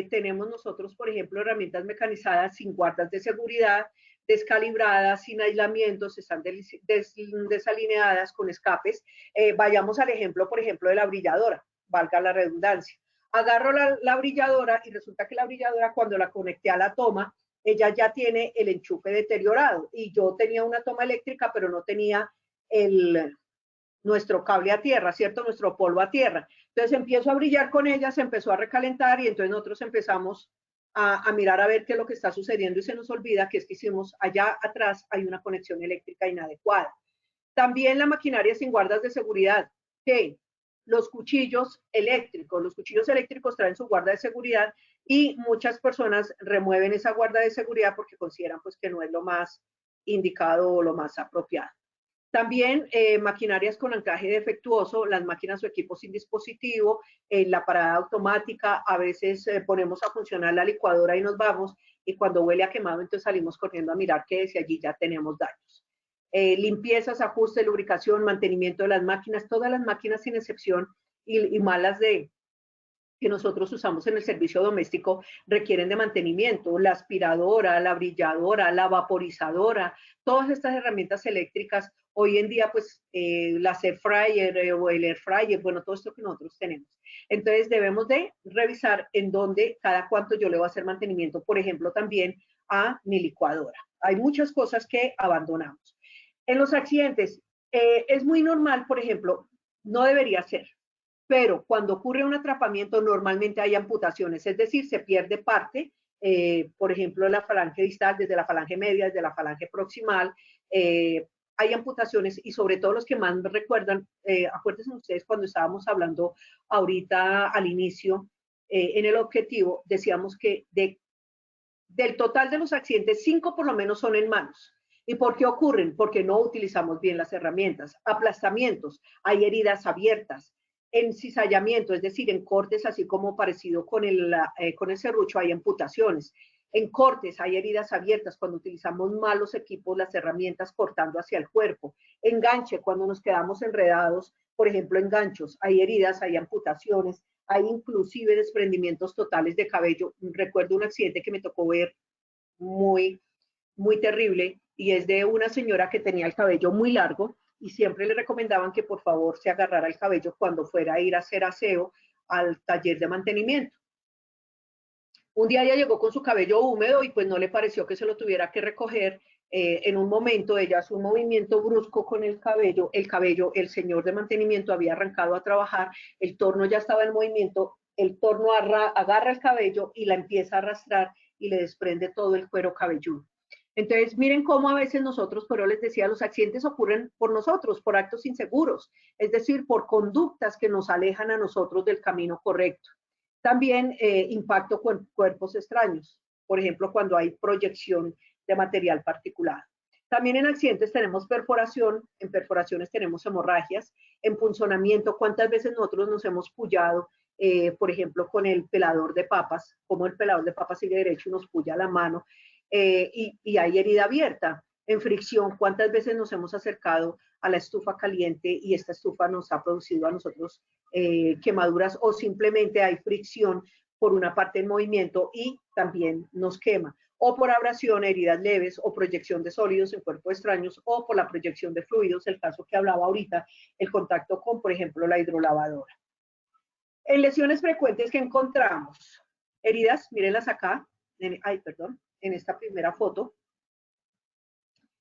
tenemos nosotros, por ejemplo, herramientas mecanizadas sin guardas de seguridad, descalibradas, sin aislamientos, están desalineadas con escapes. Vayamos al ejemplo, por ejemplo, de la brilladora, valga la redundancia. Agarro la brilladora y resulta que la brilladora, cuando la conecté a la toma, ella ya tiene el enchufe deteriorado y yo tenía una toma eléctrica, pero no tenía nuestro cable a tierra, ¿cierto? Nuestro polvo a tierra. Entonces empiezo a brillar con ella, se empezó a recalentar y entonces nosotros empezamos a mirar a ver qué es lo que está sucediendo y se nos olvida que es que hicimos allá atrás hay una conexión eléctrica inadecuada. También la maquinaria sin guardas de seguridad. ¿Qué? Los cuchillos eléctricos traen su guarda de seguridad y muchas personas remueven esa guarda de seguridad porque consideran pues que no es lo más indicado o lo más apropiado. También maquinarias con anclaje defectuoso, las máquinas o equipos sin dispositivo, la parada automática, a veces ponemos a funcionar la licuadora y nos vamos, y cuando huele a quemado, entonces salimos corriendo a mirar que desde allí ya tenemos daños. Limpiezas, ajustes, lubricación, mantenimiento de las máquinas, todas las máquinas sin excepción y malas que nosotros usamos en el servicio doméstico requieren de mantenimiento, la aspiradora, la brilladora, la vaporizadora, todas estas herramientas eléctricas, hoy en día pues las air fryer o el air fryer, bueno, todo esto que nosotros tenemos. Entonces debemos de revisar en dónde, cada cuánto yo le voy a hacer mantenimiento, por ejemplo, también a mi licuadora. Hay muchas cosas que abandonamos. En los accidentes, es muy normal, por ejemplo, No debería ser. Pero cuando ocurre un atrapamiento, normalmente hay amputaciones, es decir, se pierde parte, por ejemplo, la falange distal, desde la falange media, desde la falange proximal, hay amputaciones y sobre todo los que más me recuerdan, acuérdense ustedes cuando estábamos hablando ahorita al inicio, en el objetivo, decíamos que del total de los accidentes, 5 por lo menos son en manos. ¿Y por qué ocurren? Porque no utilizamos bien las herramientas. Aplastamientos, hay heridas abiertas. Encizallamiento, es decir, en cortes, así como parecido con el serrucho, hay amputaciones. En cortes hay heridas abiertas cuando utilizamos malos equipos, las herramientas cortando hacia el cuerpo. Enganche, cuando nos quedamos enredados, por ejemplo, en ganchos, hay heridas, hay amputaciones, hay inclusive desprendimientos totales de cabello. Recuerdo un accidente que me tocó ver muy, muy terrible y es de una señora que tenía el cabello muy largo y siempre le recomendaban que por favor se agarrara el cabello cuando fuera a ir a hacer aseo al taller de mantenimiento. Un día ella llegó con su cabello húmedo y pues no le pareció que se lo tuviera que recoger. En un momento ella hace un movimiento brusco con el cabello, el señor de mantenimiento había arrancado a trabajar, el torno ya estaba en movimiento, el torno agarra el cabello y la empieza a arrastrar y le desprende todo el cuero cabelludo. Entonces, miren cómo a veces nosotros, pero les decía, los accidentes ocurren por nosotros, por actos inseguros, es decir, por conductas que nos alejan a nosotros del camino correcto. También impacto con cuerpos extraños, por ejemplo, cuando hay proyección de material particulado. También en accidentes tenemos perforación, en perforaciones tenemos hemorragias, empunzonamiento, cuántas veces nosotros nos hemos pullado, por ejemplo, con el pelador de papas, como el pelador de papas sigue derecho y nos pulla la mano, y hay herida abierta. En fricción, cuántas veces nos hemos acercado a la estufa caliente y esta estufa nos ha producido a nosotros quemaduras o simplemente hay fricción por una parte en movimiento y también nos quema, o por abrasión, heridas leves o proyección de sólidos en cuerpos extraños o por la proyección de fluidos, el caso que hablaba ahorita, el contacto con, por ejemplo, la hidrolavadora. En lesiones frecuentes que encontramos, heridas, mírenlas acá, en esta primera foto,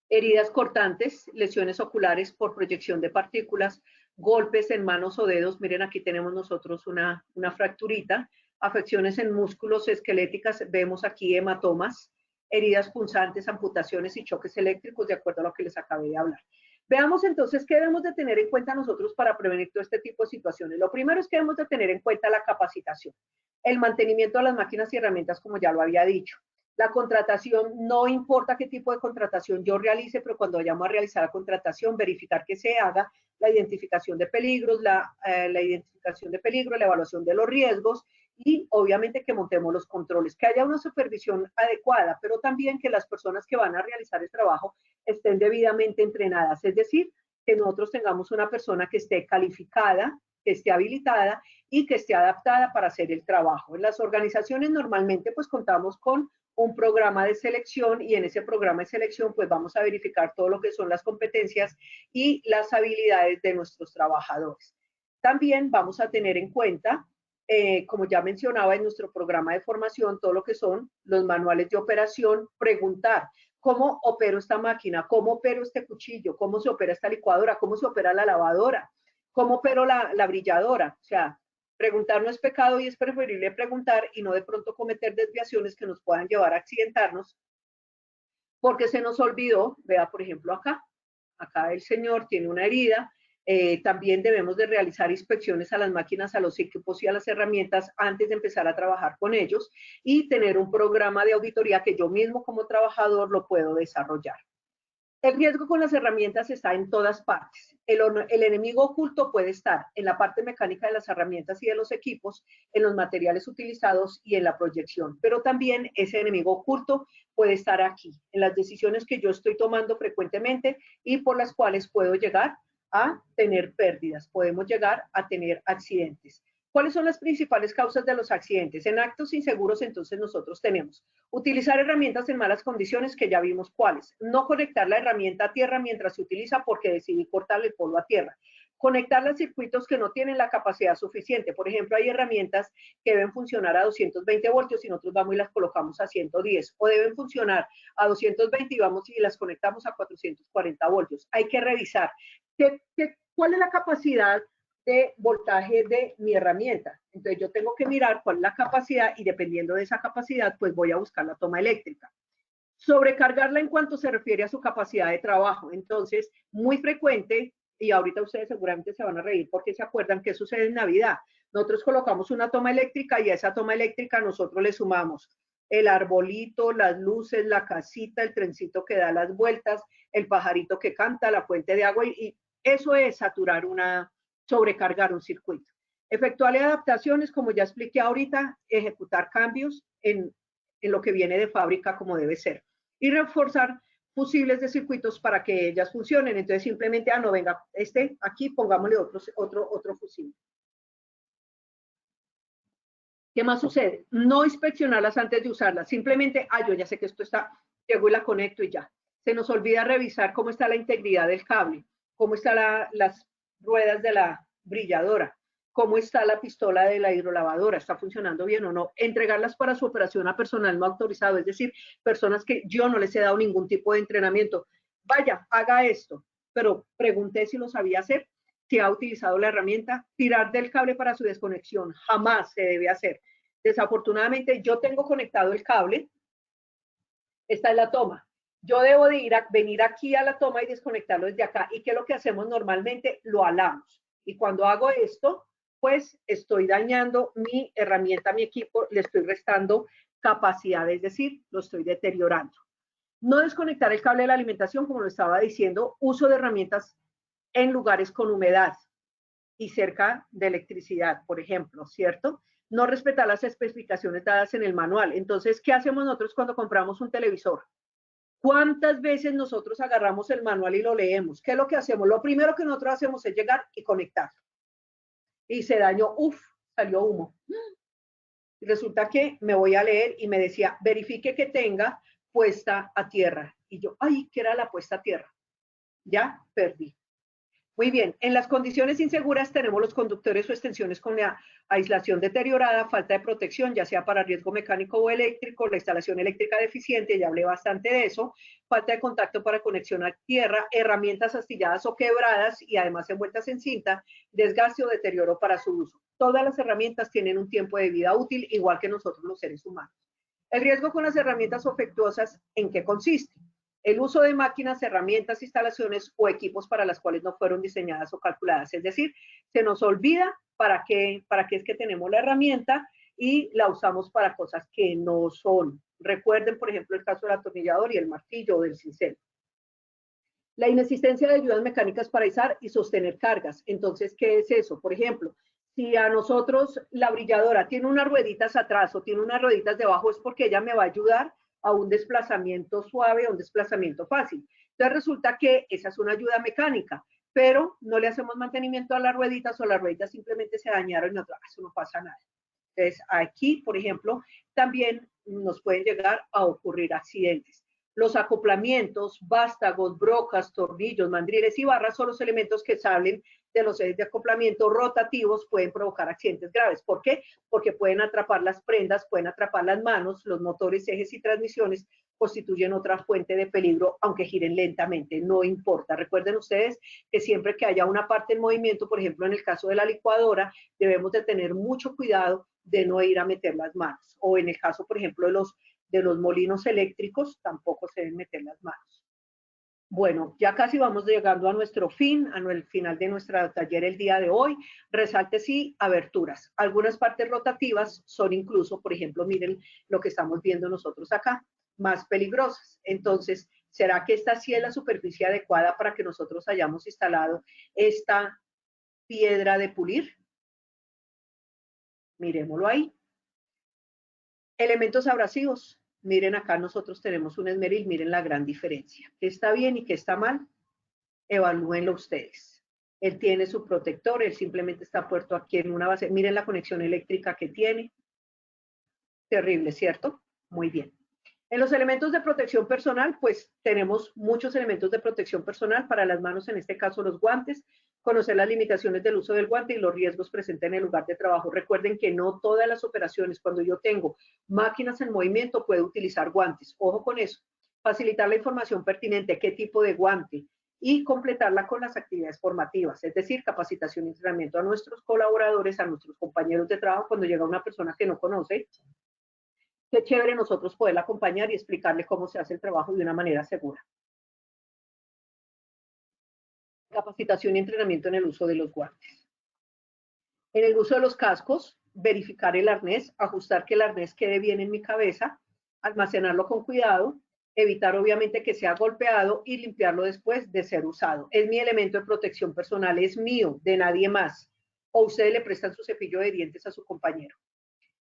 heridas cortantes, lesiones oculares por proyección de partículas, golpes en manos o dedos, miren aquí tenemos nosotros una fracturita, afecciones en músculos esqueléticas, vemos aquí hematomas, heridas punzantes, amputaciones y choques eléctricos, de acuerdo a lo que les acabé de hablar. Veamos entonces qué debemos de tener en cuenta nosotros para prevenir todo este tipo de situaciones. Lo primero es que debemos de tener en cuenta la capacitación, el mantenimiento de las máquinas y herramientas, como ya lo había dicho. La contratación, no importa qué tipo de contratación yo realice, pero cuando vayamos a realizar la contratación, verificar que se haga la identificación de peligros, la identificación de peligro, la evaluación de los riesgos y obviamente que montemos los controles, que haya una supervisión adecuada, pero también que las personas que van a realizar el trabajo estén debidamente entrenadas, es decir, que nosotros tengamos una persona que esté calificada, que esté habilitada y que esté adaptada para hacer el trabajo. En las organizaciones normalmente pues contamos con un programa de selección y en ese programa de selección pues vamos a verificar todo lo que son las competencias y las habilidades de nuestros trabajadores. También vamos a tener en cuenta, como ya mencionaba en nuestro programa de formación, todo lo que son los manuales de operación, preguntar cómo opero esta máquina, cómo opero este cuchillo, cómo se opera esta licuadora, cómo se opera la lavadora, cómo opero la brilladora, o sea, preguntar no es pecado y es preferible preguntar y no de pronto cometer desviaciones que nos puedan llevar a accidentarnos porque se nos olvidó, vea por ejemplo acá el señor tiene una herida, también debemos de realizar inspecciones a las máquinas, a los equipos y a las herramientas antes de empezar a trabajar con ellos y tener un programa de auditoría que yo mismo como trabajador lo puedo desarrollar. El riesgo con las herramientas está en todas partes. El enemigo oculto puede estar en la parte mecánica de las herramientas y de los equipos, en los materiales utilizados y en la proyección. Pero también ese enemigo oculto puede estar aquí, en las decisiones que yo estoy tomando frecuentemente y por las cuales puedo llegar a tener pérdidas, podemos llegar a tener accidentes. ¿Cuáles son las principales causas de los accidentes? En actos inseguros, entonces nosotros tenemos utilizar herramientas en malas condiciones, que ya vimos cuáles. No conectar la herramienta a tierra mientras se utiliza porque decidí cortarle el polvo a tierra. Conectarla a circuitos que no tienen la capacidad suficiente. Por ejemplo, hay herramientas que deben funcionar a 220 voltios y nosotros vamos y las colocamos a 110. O deben funcionar a 220 y vamos y las conectamos a 440 voltios. Hay que revisar cuál es la capacidad de voltaje de mi herramienta. Entonces yo tengo que mirar cuál es la capacidad y dependiendo de esa capacidad, pues voy a buscar la toma eléctrica. Sobrecargarla en cuanto se refiere a su capacidad de trabajo. Entonces, muy frecuente, y ahorita ustedes seguramente se van a reír porque se acuerdan qué sucede en Navidad. Nosotros colocamos una toma eléctrica y a esa toma eléctrica nosotros le sumamos el arbolito, las luces, la casita, el trencito que da las vueltas, el pajarito que canta, la fuente de agua, y eso es saturar sobrecargar un circuito. Efectuar adaptaciones, como ya expliqué ahorita, ejecutar cambios en lo que viene de fábrica como debe ser. Y reforzar fusibles de circuitos para que ellas funcionen. Entonces simplemente, no, venga, aquí pongámosle otro fusible. ¿Qué más sucede? No inspeccionarlas antes de usarlas. Simplemente, yo ya sé que esto está, llego y la conecto y ya. Se nos olvida revisar cómo está la integridad del cable, cómo están las ruedas de la brilladora, cómo está la pistola de la hidrolavadora, está funcionando bien o no. Entregarlas para su operación a personal no autorizado, es decir, personas que yo no les he dado ningún tipo de entrenamiento. Vaya, haga esto, pero pregunté si lo sabía hacer, si ha utilizado la herramienta. Tirar del cable para su desconexión, jamás se debe hacer. Desafortunadamente, yo tengo conectado el cable, esta es la toma. Yo debo de venir aquí a la toma y desconectarlo desde acá. ¿Y qué es lo que hacemos normalmente? Lo alamos. Y cuando hago esto, pues estoy dañando mi herramienta, mi equipo, le estoy restando capacidad, es decir, lo estoy deteriorando. No desconectar el cable de la alimentación, como lo estaba diciendo, uso de herramientas en lugares con humedad y cerca de electricidad, por ejemplo, ¿cierto? No respetar las especificaciones dadas en el manual. Entonces, ¿qué hacemos nosotros cuando compramos un televisor? ¿Cuántas veces nosotros agarramos el manual y lo leemos? ¿Qué es lo que hacemos? Lo primero que nosotros hacemos es llegar y conectar. Y se dañó, salió humo. Y resulta que me voy a leer y me decía, verifique que tenga puesta a tierra. Y yo, ¿qué era la puesta a tierra? Ya perdí. Muy bien, en las condiciones inseguras tenemos los conductores o extensiones con la aislación deteriorada, falta de protección, ya sea para riesgo mecánico o eléctrico, la instalación eléctrica deficiente, ya hablé bastante de eso, falta de contacto para conexión a tierra, herramientas astilladas o quebradas y además envueltas en cinta, desgaste o deterioro para su uso. Todas las herramientas tienen un tiempo de vida útil, igual que nosotros los seres humanos. El riesgo con las herramientas defectuosas, ¿en qué consiste? El uso de máquinas, herramientas, instalaciones o equipos para las cuales no fueron diseñadas o calculadas. Es decir, se nos olvida para qué es que tenemos la herramienta y la usamos para cosas que no son. Recuerden, por ejemplo, el caso del atornillador y el martillo o del cincel. La inexistencia de ayudas mecánicas para izar y sostener cargas. Entonces, ¿qué es eso? Por ejemplo, si a nosotros la brilladora tiene unas rueditas atrás o tiene unas rueditas debajo, es porque ella me va a ayudar a un desplazamiento suave, a un desplazamiento fácil. Entonces resulta que esa es una ayuda mecánica, pero no le hacemos mantenimiento a las rueditas o las rueditas simplemente se dañaron y eso no pasa nada. Entonces aquí, por ejemplo, también nos pueden llegar a ocurrir accidentes. Los acoplamientos, vástagos, brocas, tornillos, mandriles y barras son los elementos que salen de los ejes de acoplamiento rotativos, pueden provocar accidentes graves. ¿Por qué? Porque pueden atrapar las prendas, pueden atrapar las manos, los motores, ejes y transmisiones constituyen otra fuente de peligro, aunque giren lentamente, no importa. Recuerden ustedes que siempre que haya una parte en movimiento, por ejemplo, en el caso de la licuadora, debemos de tener mucho cuidado de no ir a meter las manos. O en el caso, por ejemplo, de los molinos eléctricos, tampoco se deben meter las manos. Bueno, ya casi vamos llegando a nuestro fin, al final de nuestro taller el día de hoy. Resalte sí, aberturas. Algunas partes rotativas son incluso, por ejemplo, miren lo que estamos viendo nosotros acá, más peligrosas. Entonces, ¿será que esta sí es la superficie adecuada para que nosotros hayamos instalado esta piedra de pulir? Miremoslo ahí. Elementos abrasivos. Miren acá nosotros tenemos un esmeril, miren la gran diferencia. ¿Qué está bien y qué está mal? Evalúenlo ustedes. Él tiene su protector, él simplemente está puesto aquí en una base. Miren la conexión eléctrica que tiene. Terrible, ¿cierto? Muy bien. En los elementos de protección personal, pues tenemos muchos elementos de protección personal para las manos, en este caso los guantes, conocer las limitaciones del uso del guante y los riesgos presentes en el lugar de trabajo. Recuerden que no todas las operaciones, cuando yo tengo máquinas en movimiento, puedo utilizar guantes. Ojo con eso. Facilitar la información pertinente, qué tipo de guante y completarla con las actividades formativas, es decir, capacitación y entrenamiento a nuestros colaboradores, a nuestros compañeros de trabajo. Cuando llega una persona que no conoce, qué chévere nosotros poderla acompañar y explicarle cómo se hace el trabajo de una manera segura. Capacitación y entrenamiento en el uso de los guantes. En el uso de los cascos, verificar el arnés, ajustar que el arnés quede bien en mi cabeza, almacenarlo con cuidado, evitar obviamente que sea golpeado y limpiarlo después de ser usado. Es mi elemento de protección personal, es mío, de nadie más. O ustedes le prestan su cepillo de dientes a su compañero.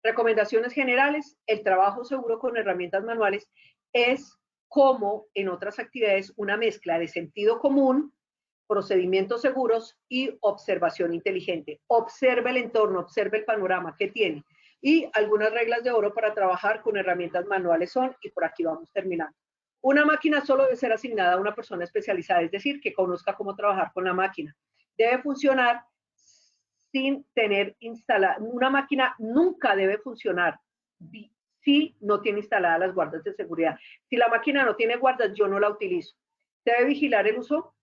Recomendaciones generales: el trabajo seguro con herramientas manuales es, como en otras actividades, una mezcla de sentido común, procedimientos seguros y observación inteligente. Observe el entorno, observe el panorama que tiene. Y algunas reglas de oro para trabajar con herramientas manuales son, y por aquí vamos terminando. Una máquina solo debe ser asignada a una persona especializada, es decir, que conozca cómo trabajar con la máquina. Debe funcionar sin tener instalada. Una máquina nunca debe funcionar si no tiene instaladas las guardas de seguridad. Si la máquina no tiene guardas, yo no la utilizo. Debe vigilar el uso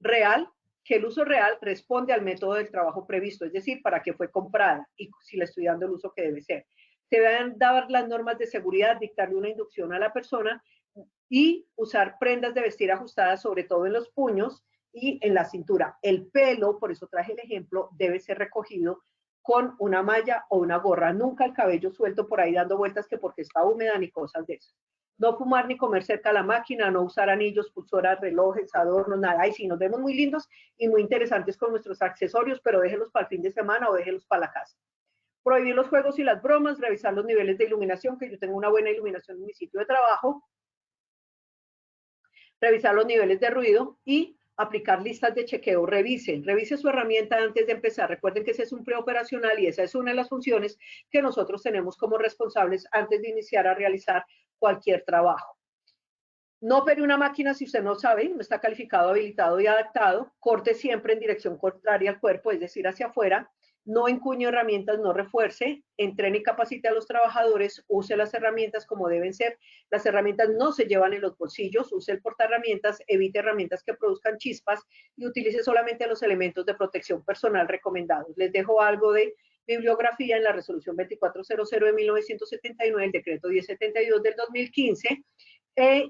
real, que el uso real responde al método del trabajo previsto, es decir, para qué fue comprada y si le estoy dando el uso que debe ser. Se deben dar las normas de seguridad, dictarle una inducción a la persona y usar prendas de vestir ajustadas, sobre todo en los puños y en la cintura. El pelo, por eso traje el ejemplo, debe ser recogido con una malla o una gorra. Nunca el cabello suelto por ahí dando vueltas que porque está húmeda ni cosas de eso. No fumar ni comer cerca de la máquina, no usar anillos, pulseras, relojes, adornos, nada. Ay, sí, nos vemos muy lindos y muy interesantes con nuestros accesorios, pero déjenlos para el fin de semana o déjenlos para la casa. Prohibir los juegos y las bromas, revisar los niveles de iluminación, que yo tengo una buena iluminación en mi sitio de trabajo, revisar los niveles de ruido y aplicar listas de chequeo. Revise su herramienta antes de empezar. Recuerden que ese es un preoperacional y esa es una de las funciones que nosotros tenemos como responsables antes de iniciar a realizar cualquier trabajo. No opere una máquina si usted no sabe, no está calificado, habilitado y adaptado. Corte siempre en dirección contraria al cuerpo, es decir, hacia afuera. No encuñe herramientas, no refuerce. Entrene y capacite a los trabajadores. Use las herramientas como deben ser. Las herramientas no se llevan en los bolsillos. Use el portaherramientas. Evite herramientas que produzcan chispas y utilice solamente los elementos de protección personal recomendados. Les dejo algo de bibliografía en la resolución 2400 de 1979, el decreto 1072 del 2015.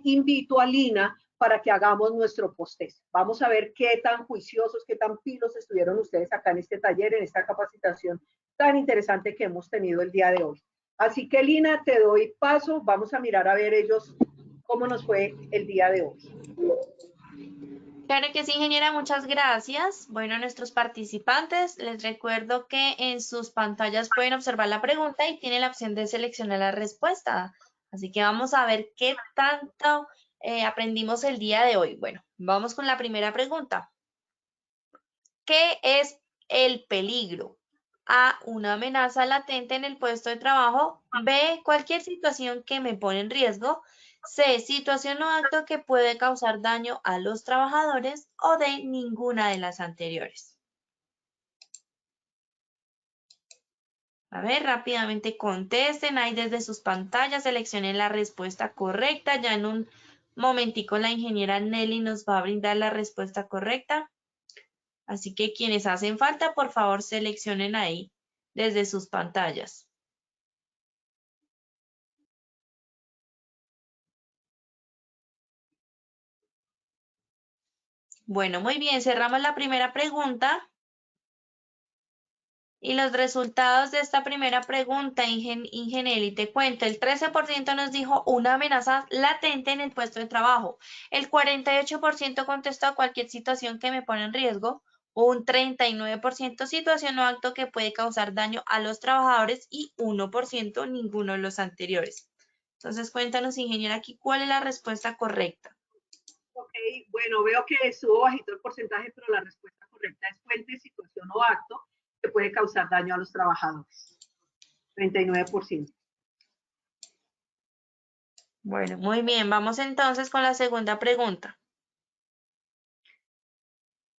Invito a Lina para que hagamos nuestro post-test. Vamos a ver qué tan juiciosos, qué tan pilos estuvieron ustedes acá en este taller, en esta capacitación tan interesante que hemos tenido el día de hoy. Así que, Lina, te doy paso. Vamos a mirar a ver ellos cómo nos fue el día de hoy. Claro que sí, ingeniera, muchas gracias. Bueno, a nuestros participantes, les recuerdo que en sus pantallas pueden observar la pregunta y tienen la opción de seleccionar la respuesta. Así que vamos a ver qué tanto aprendimos el día de hoy. Bueno, vamos con la primera pregunta. ¿Qué es el peligro? A, una amenaza latente en el puesto de trabajo. B, cualquier situación que me pone en riesgo. C, situación o acto que puede causar daño a los trabajadores. O D, ninguna de las anteriores. A ver, rápidamente contesten ahí desde sus pantallas, seleccionen la respuesta correcta. Ya en un momentico la ingeniera Nelly nos va a brindar la respuesta correcta. Así que quienes hacen falta, por favor, seleccionen ahí desde sus pantallas. Bueno, muy bien, cerramos la primera pregunta. Y los resultados de esta primera pregunta, Ingenelli, te cuento, el 13% nos dijo una amenaza latente en el puesto de trabajo, el 48% contestó cualquier situación que me pone en riesgo, un 39% situación o acto que puede causar daño a los trabajadores y 1% ninguno de los anteriores. Entonces, cuéntanos, ingeniera, aquí cuál es la respuesta correcta. Ok, bueno, veo que estuvo bajito el porcentaje, pero la respuesta correcta es fuente, situación o acto que puede causar daño a los trabajadores. 39%. Bueno, muy bien. Vamos entonces con la segunda pregunta.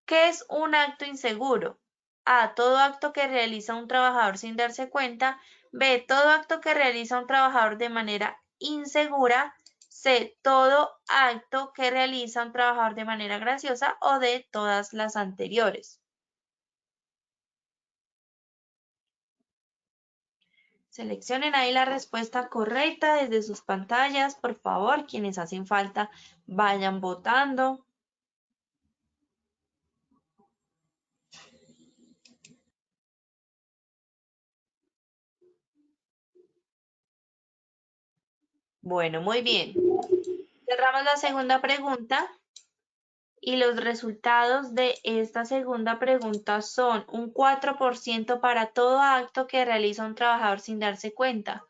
¿Qué es un acto inseguro? A, todo acto que realiza un trabajador sin darse cuenta. B, todo acto que realiza un trabajador de manera insegura. C, todo acto que realiza un trabajador de manera graciosa, o D, todas las anteriores. Seleccionen ahí la respuesta correcta desde sus pantallas. Por favor, quienes hacen falta, vayan votando. Bueno, muy bien. Cerramos la segunda pregunta. Y los resultados de esta segunda pregunta son un 4% para todo acto que realiza un trabajador sin darse cuenta,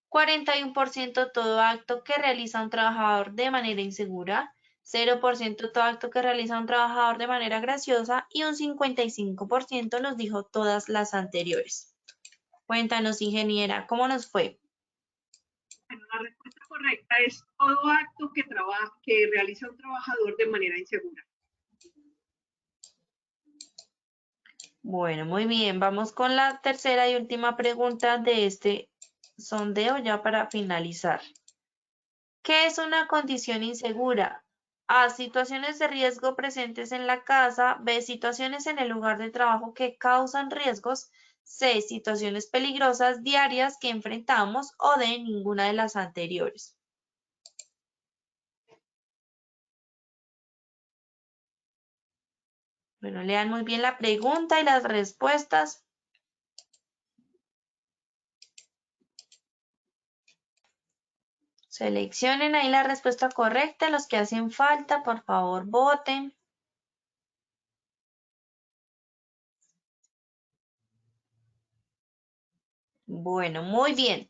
41% todo acto que realiza un trabajador de manera insegura, 0% todo acto que realiza un trabajador de manera graciosa y un 55% nos dijo todas las anteriores. Cuéntanos, ingeniera, ¿cómo nos fue? Bueno, la respuesta correcta es todo acto que realiza un trabajador de manera insegura. Bueno, muy bien. Vamos con la tercera y última pregunta de este sondeo ya para finalizar. ¿Qué es una condición insegura? A, situaciones de riesgo presentes en la casa. B, situaciones en el lugar de trabajo que causan riesgos. C, situaciones peligrosas diarias que enfrentamos. O D, ninguna de las anteriores. Bueno, lean muy bien la pregunta y las respuestas. Seleccionen ahí la respuesta correcta. Los que hacen falta, por favor, voten. Bueno, muy bien.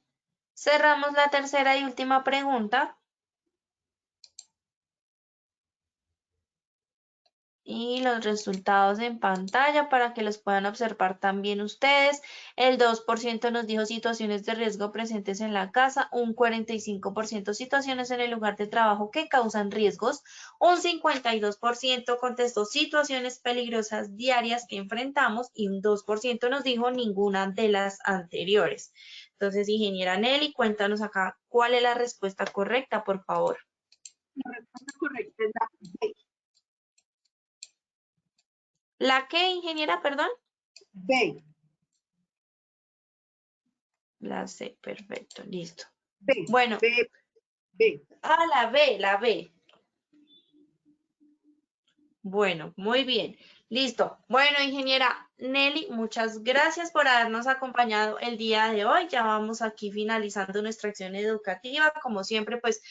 Cerramos la tercera y última pregunta. Y los resultados en pantalla para que los puedan observar también ustedes. El 2% nos dijo situaciones de riesgo presentes en la casa, un 45% situaciones en el lugar de trabajo que causan riesgos, un 52% contestó situaciones peligrosas diarias que enfrentamos y un 2% nos dijo ninguna de las anteriores. Entonces, ingeniera Nelly, cuéntanos acá cuál es la respuesta correcta, por favor. La respuesta correcta es la B. ¿La qué, ingeniera, perdón? B. La C, perfecto, listo. B. Bueno, B. B. la B. Bueno, muy bien. Listo. Bueno, ingeniera Nelly, muchas gracias por habernos acompañado el día de hoy. Ya vamos aquí finalizando nuestra acción educativa. Como siempre, pues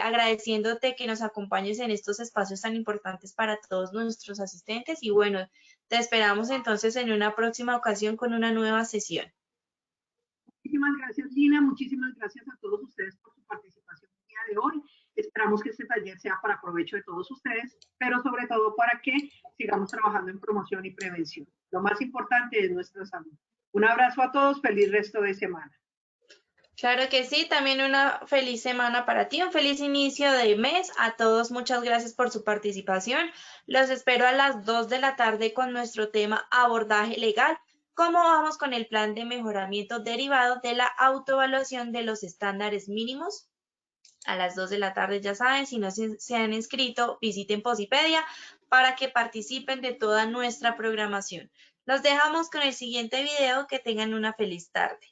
agradeciéndote que nos acompañes en estos espacios tan importantes para todos nuestros asistentes. Y bueno, te esperamos entonces en una próxima ocasión con una nueva sesión. Muchísimas gracias, Lina. Muchísimas gracias a todos ustedes por su participación el día de hoy. Esperamos que este taller sea para provecho de todos ustedes, pero sobre todo para que sigamos trabajando en promoción y prevención. Lo más importante es nuestra salud. Un abrazo a todos. Feliz resto de semana. Claro que sí, también una feliz semana para ti, un feliz inicio de mes. A todos, muchas gracias por su participación. Los espero a las 2 de la tarde con nuestro tema abordaje legal. ¿Cómo vamos con el plan de mejoramiento derivado de la autoevaluación de los estándares mínimos? A las 2 de la tarde, ya saben, si no se han inscrito, visiten Posipedia para que participen de toda nuestra programación. Los dejamos con el siguiente video. Que tengan una feliz tarde.